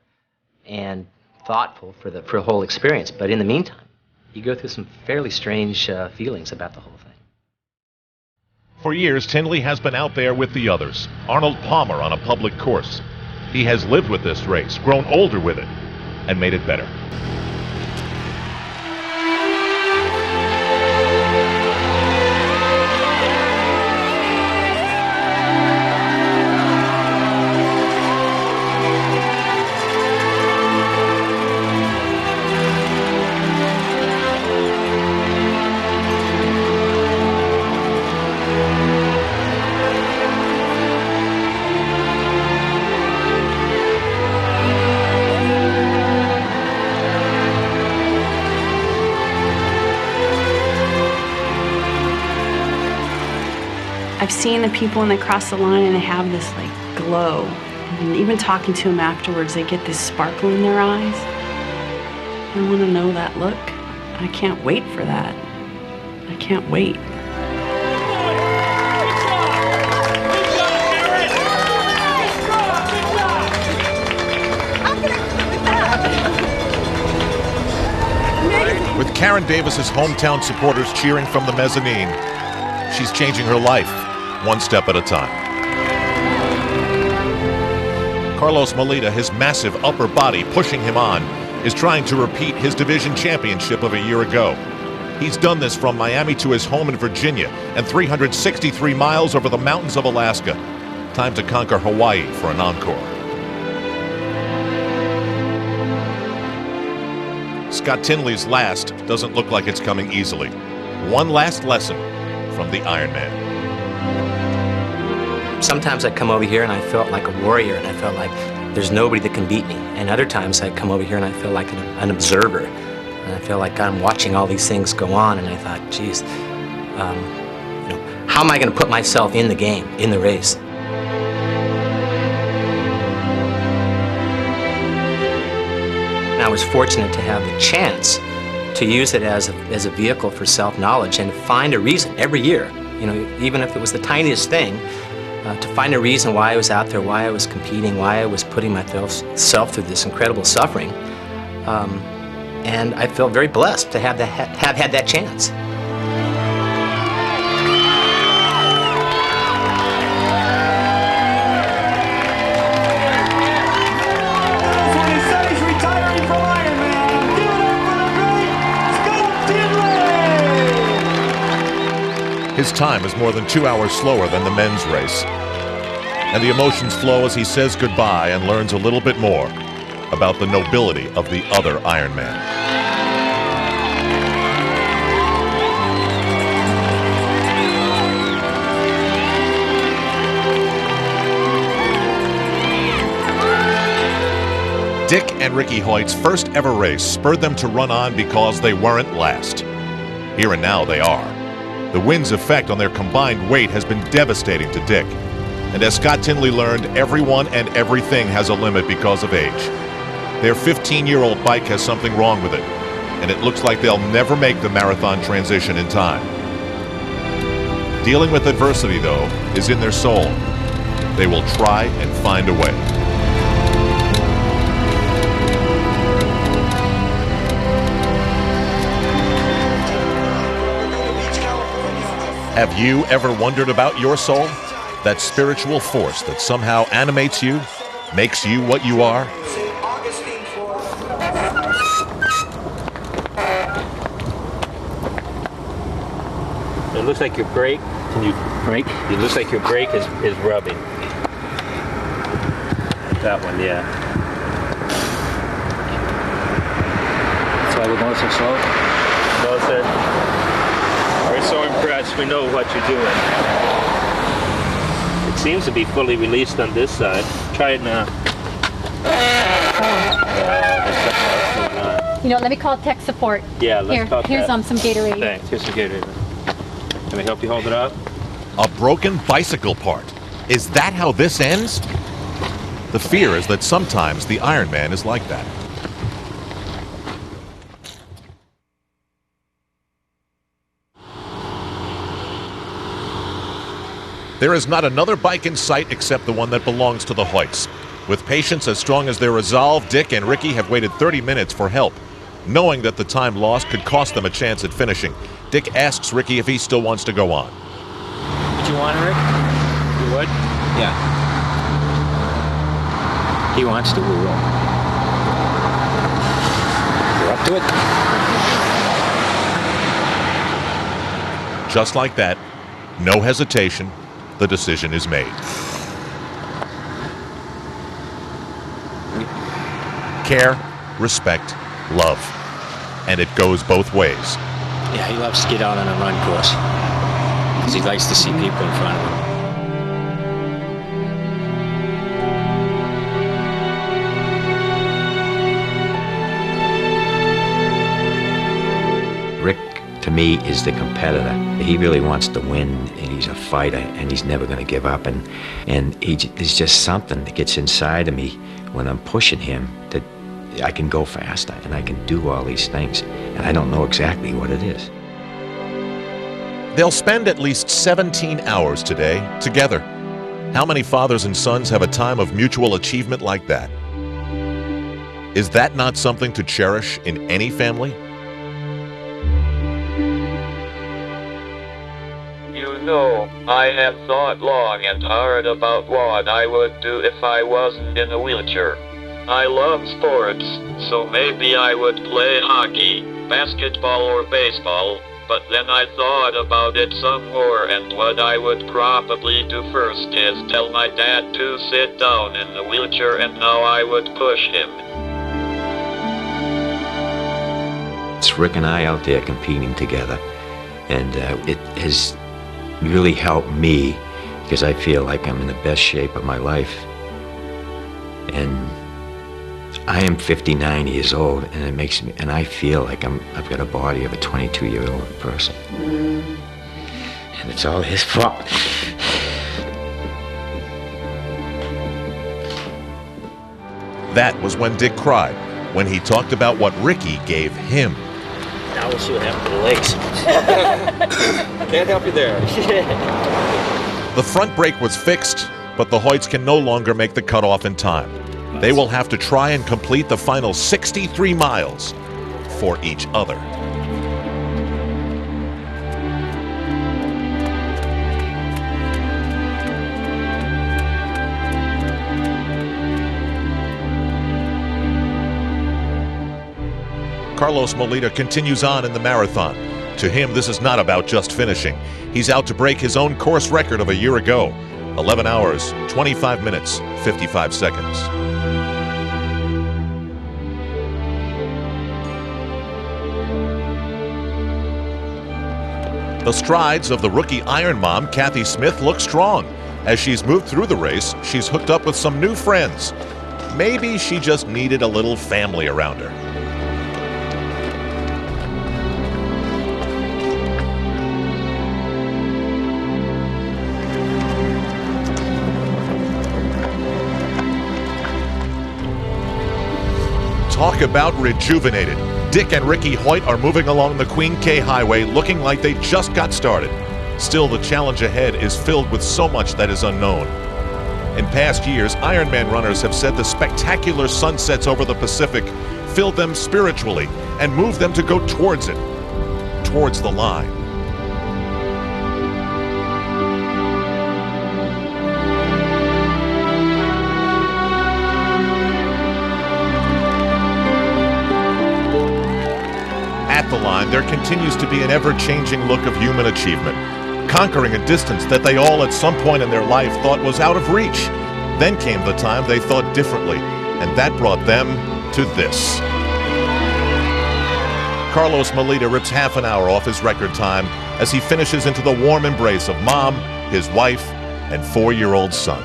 U: and thoughtful for the whole experience. But in the meantime, you go through some fairly strange feelings about the whole thing.
C: For years, Tinley has been out there with the others. Arnold Palmer on a public course. He has lived with this race, grown older with it, and made it better.
X: I've seen the people when they cross the line and they have this like glow. And even talking to them afterwards, they get this sparkle in their eyes. I want to know that look. I can't wait for that. I can't wait.
C: With Karen Davis's hometown supporters cheering from the mezzanine, she's changing her life, one step at a time. Carlos Melita, his massive upper body pushing him on, is trying to repeat his division championship of a year ago. He's done this from Miami to his home in Virginia and 363 miles over the mountains of Alaska. Time to conquer Hawaii for an encore. Scott Tinley's last doesn't look like it's coming easily. One last lesson from the Ironman.
U: Sometimes I come over here and I felt like a warrior, and I felt like there's nobody that can beat me. And other times I come over here and I feel like an observer. And I feel like I'm watching all these things go on, and I thought, geez, how am I going to put myself in the game, in the race? And I was fortunate to have the chance to use it as a vehicle for self-knowledge and find a reason every year, even if it was the tiniest thing, to find a reason why I was out there, why I was competing, why I was putting myself through this incredible suffering. And I feel very blessed to have had that chance.
C: His time is more than 2 hours slower than the men's race. And the emotions flow as he says goodbye and learns a little bit more about the nobility of the other Ironman. Dick and Ricky Hoyt's first ever race spurred them to run on because they weren't last. Here and now they are. The wind's effect on their combined weight has been devastating to Dick. And as Scott Tinley learned, everyone and everything has a limit because of age. Their 15-year-old bike has something wrong with it, and it looks like they'll never make the marathon transition in time. Dealing with adversity, though, is in their soul. They will try and find a way. Have you ever wondered about your soul? That spiritual force that somehow animates you, makes you what you are?
A: It looks like your brake. Can you brake? It looks like your brake is rubbing. That one, yeah. That's why we're going so slow? No, sir. We're so impressed. We know what you're doing. It seems to be fully released on this side. Try it now.
D: Let me call tech support.
A: Yeah, let's call
D: Here's
A: that.
D: some Gatorade.
A: Thanks. Here's some Gatorade. Can I help you hold it up?
C: A broken bicycle part. Is that how this ends? The fear is that sometimes the Ironman is like that. There is not another bike in sight except the one that belongs to the Hoyts. With patience as strong as their resolve, Dick and Ricky have waited 30 minutes for help. Knowing that the time lost could cost them a chance at finishing, Dick asks Ricky if he still wants to go on.
B: Would you want it, Rick?
A: You would?
B: Yeah. He wants to, we will. We're up to it.
C: Just like that, no hesitation, the decision is made. Care, respect, love. And it goes both ways.
B: Yeah, he loves to get out on a run course because he likes to see people in front of him. Rick, to me, is the competitor. He really wants to win, and he's a fighter, and he's never going to give up. And there's just something that gets inside of me when I'm pushing him that I can go faster, and I can do all these things, and I don't know exactly what it is.
C: They'll spend at least 17 hours today together. How many fathers and sons have a time of mutual achievement like that? Is that not something to cherish in any family?
D: You know, I have thought long and hard about what I would do if I wasn't in a wheelchair. I love sports, so maybe I would play hockey, basketball or baseball, but then I thought about it some more, and what I would probably do first is tell my dad to sit down in the wheelchair, and now I would push him.
B: It's Rick and I out there competing together, and it has really helped me because I feel like I'm in the best shape of my life. And I am 59 years old, and it makes me, and I feel like I've got a body of a 22-year-old person. And it's all his fault.
C: That was when Dick cried, when he talked about what Ricky gave him.
B: Now we'll see what happened to the legs.
A: Can't help you there.
C: The front brake was fixed, but the Hoyts can no longer make the cutoff in time. They will have to try and complete the final 63 miles for each other. Carlos Molina continues on in the marathon. To him, this is not about just finishing. He's out to break his own course record of a year ago. 11 hours, 25 minutes, 55 seconds. The strides of the rookie Iron Mom, Kathy Smith, look strong. As she's moved through the race, she's hooked up with some new friends. Maybe she just needed a little family around her. Talk about rejuvenated. Dick and Ricky Hoyt are moving along the Queen K Highway looking like they just got started. Still, the challenge ahead is filled with so much that is unknown. In past years, Ironman runners have said the spectacular sunsets over the Pacific filled them spiritually and moved them to go towards it, towards the line. At the line, there continues to be an ever-changing look of human achievement, conquering a distance that they all at some point in their life thought was out of reach. Then came the time they thought differently, and that brought them to this. Carlos Molina rips half an hour off his record time as he finishes into the warm embrace of Mom, his wife, and 4-year-old son.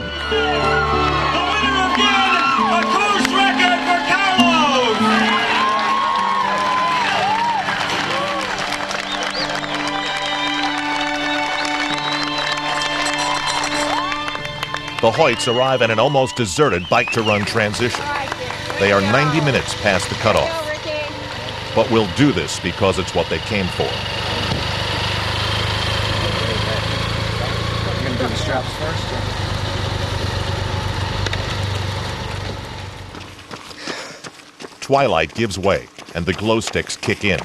C: The Hoyts arrive at an almost deserted bike-to-run transition. They are 90 minutes past the cutoff. But we'll do this because it's what they came for.
E: You're going to do the straps first?
C: twilight gives way and the glow sticks kick in.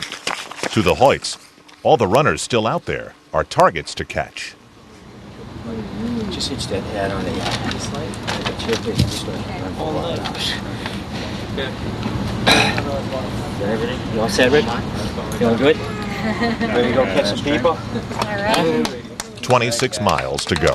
C: To the Hoyts, all the runners still out there are targets to catch.
U: Just hitch that hat on it. Everything? You all set, Rick? Feeling good? Ready to go catch some people?
Q: All right.
C: 26 miles to go.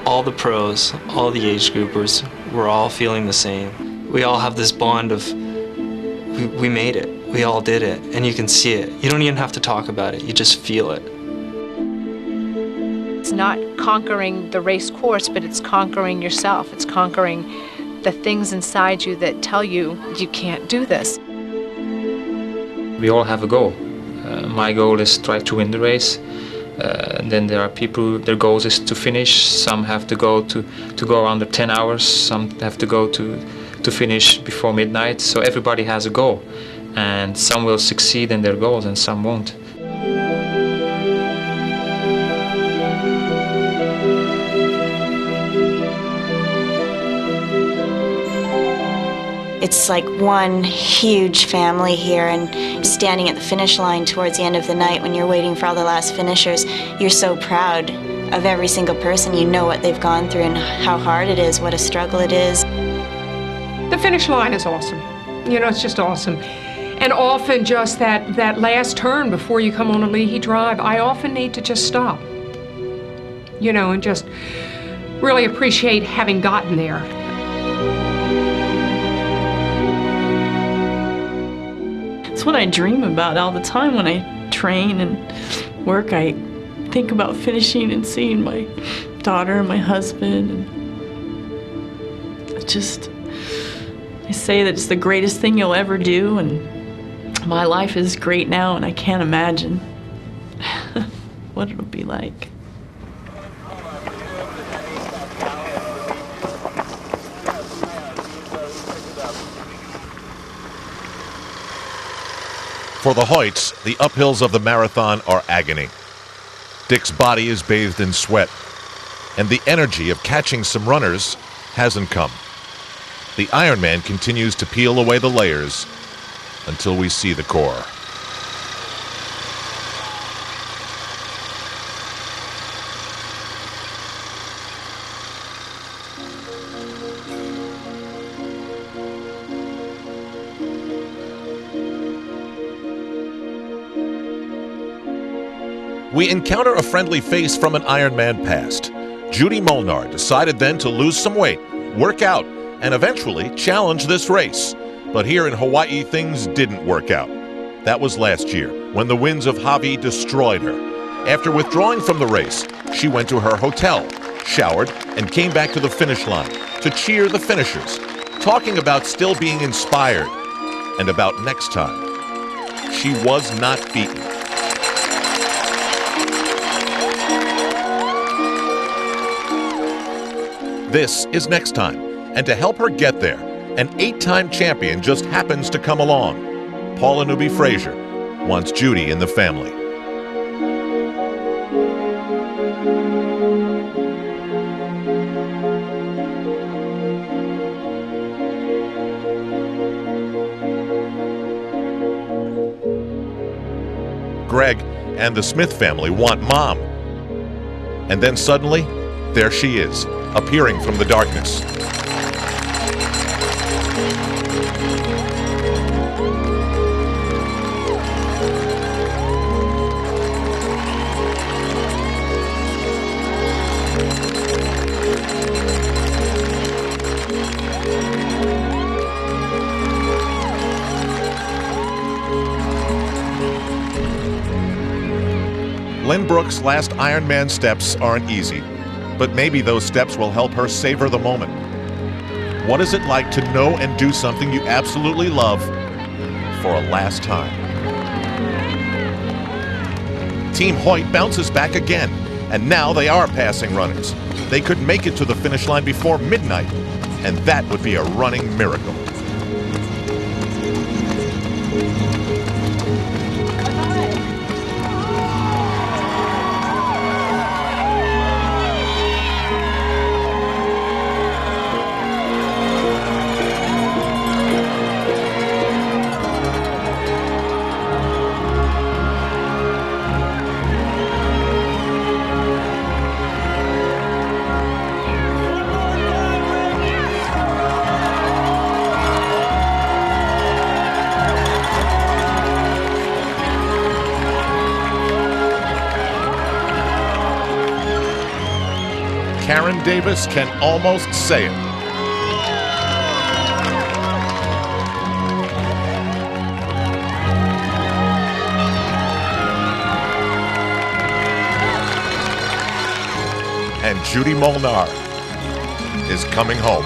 F: All the pros, all the age groupers, we're all feeling the same. We all have this bond of, we made it, we all did it, and you can see it. You don't even have to talk about it, you just feel it.
N: It's not conquering the race course, but it's conquering yourself. It's conquering the things inside you that tell you you can't do this.
S: We all have a goal. My goal is to try to win the race. Then there are people, their goals is to finish. Some have to go under 10 hours. Some have to go to finish before midnight. So everybody has a goal, and some will succeed in their goals and some won't.
H: It's like one huge family here, and standing at the finish line towards the end of the night when you're waiting for all the last finishers, you're so proud of every single person. You know what they've gone through and how hard it is, what a struggle it is.
V: The finish line is awesome. You know, it's just awesome. And often just that last turn before you come on a Leahy Drive, I often need to just stop, you know, and just really appreciate having gotten there.
I: It's what I dream about all the time when I train and work. I think about finishing and seeing my daughter and my husband. And I say that it's the greatest thing you'll ever do, and my life is great now, and I can't imagine what it'll be like.
C: For the Hoyts, the uphills of the marathon are agony. Dick's body is bathed in sweat, and the energy of catching some runners hasn't come. The Ironman continues to peel away the layers until we see the core. We encounter a friendly face from an Ironman past. Judy Molnar decided then to lose some weight, work out, and eventually challenge this race. But here in Hawaii, things didn't work out. That was last year, when the winds of Javi destroyed her. After withdrawing from the race, she went to her hotel, showered, and came back to the finish line to cheer the finishers, talking about still being inspired and about next time. She was not beaten. This is Next Time, and to help her get there, an 8-time champion just happens to come along. Paula Newby Frazier wants Judy in the family. Greg and the Smith family want Mom. And then suddenly, there she is, appearing from the darkness. Lynn Brooks' last Ironman steps aren't easy, but maybe those steps will help her savor the moment. What is it like to know and do something you absolutely love for a last time? Team Hoyt bounces back again, and now they are passing runners. They could make it to the finish line before midnight, and that would be a running miracle. Karen Davis can almost say it. And Judy Molnar is coming home.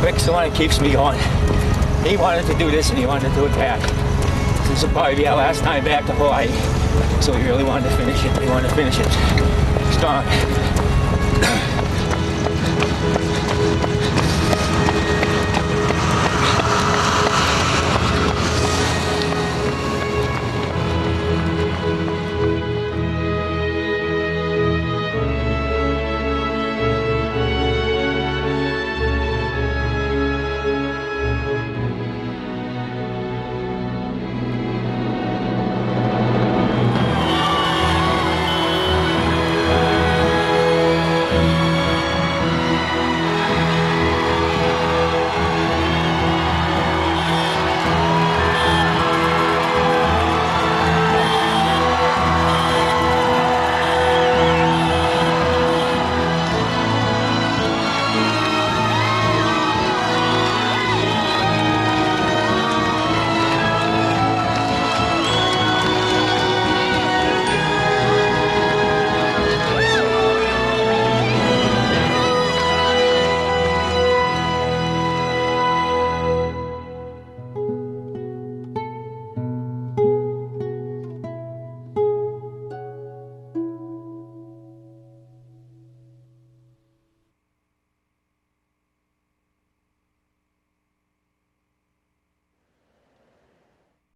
J: Rick's the one that keeps me going. He wanted to do this and he wanted to do it back. This will probably be our last time back to Hawaii. So he really wanted to finish it. We wanted to finish it strong.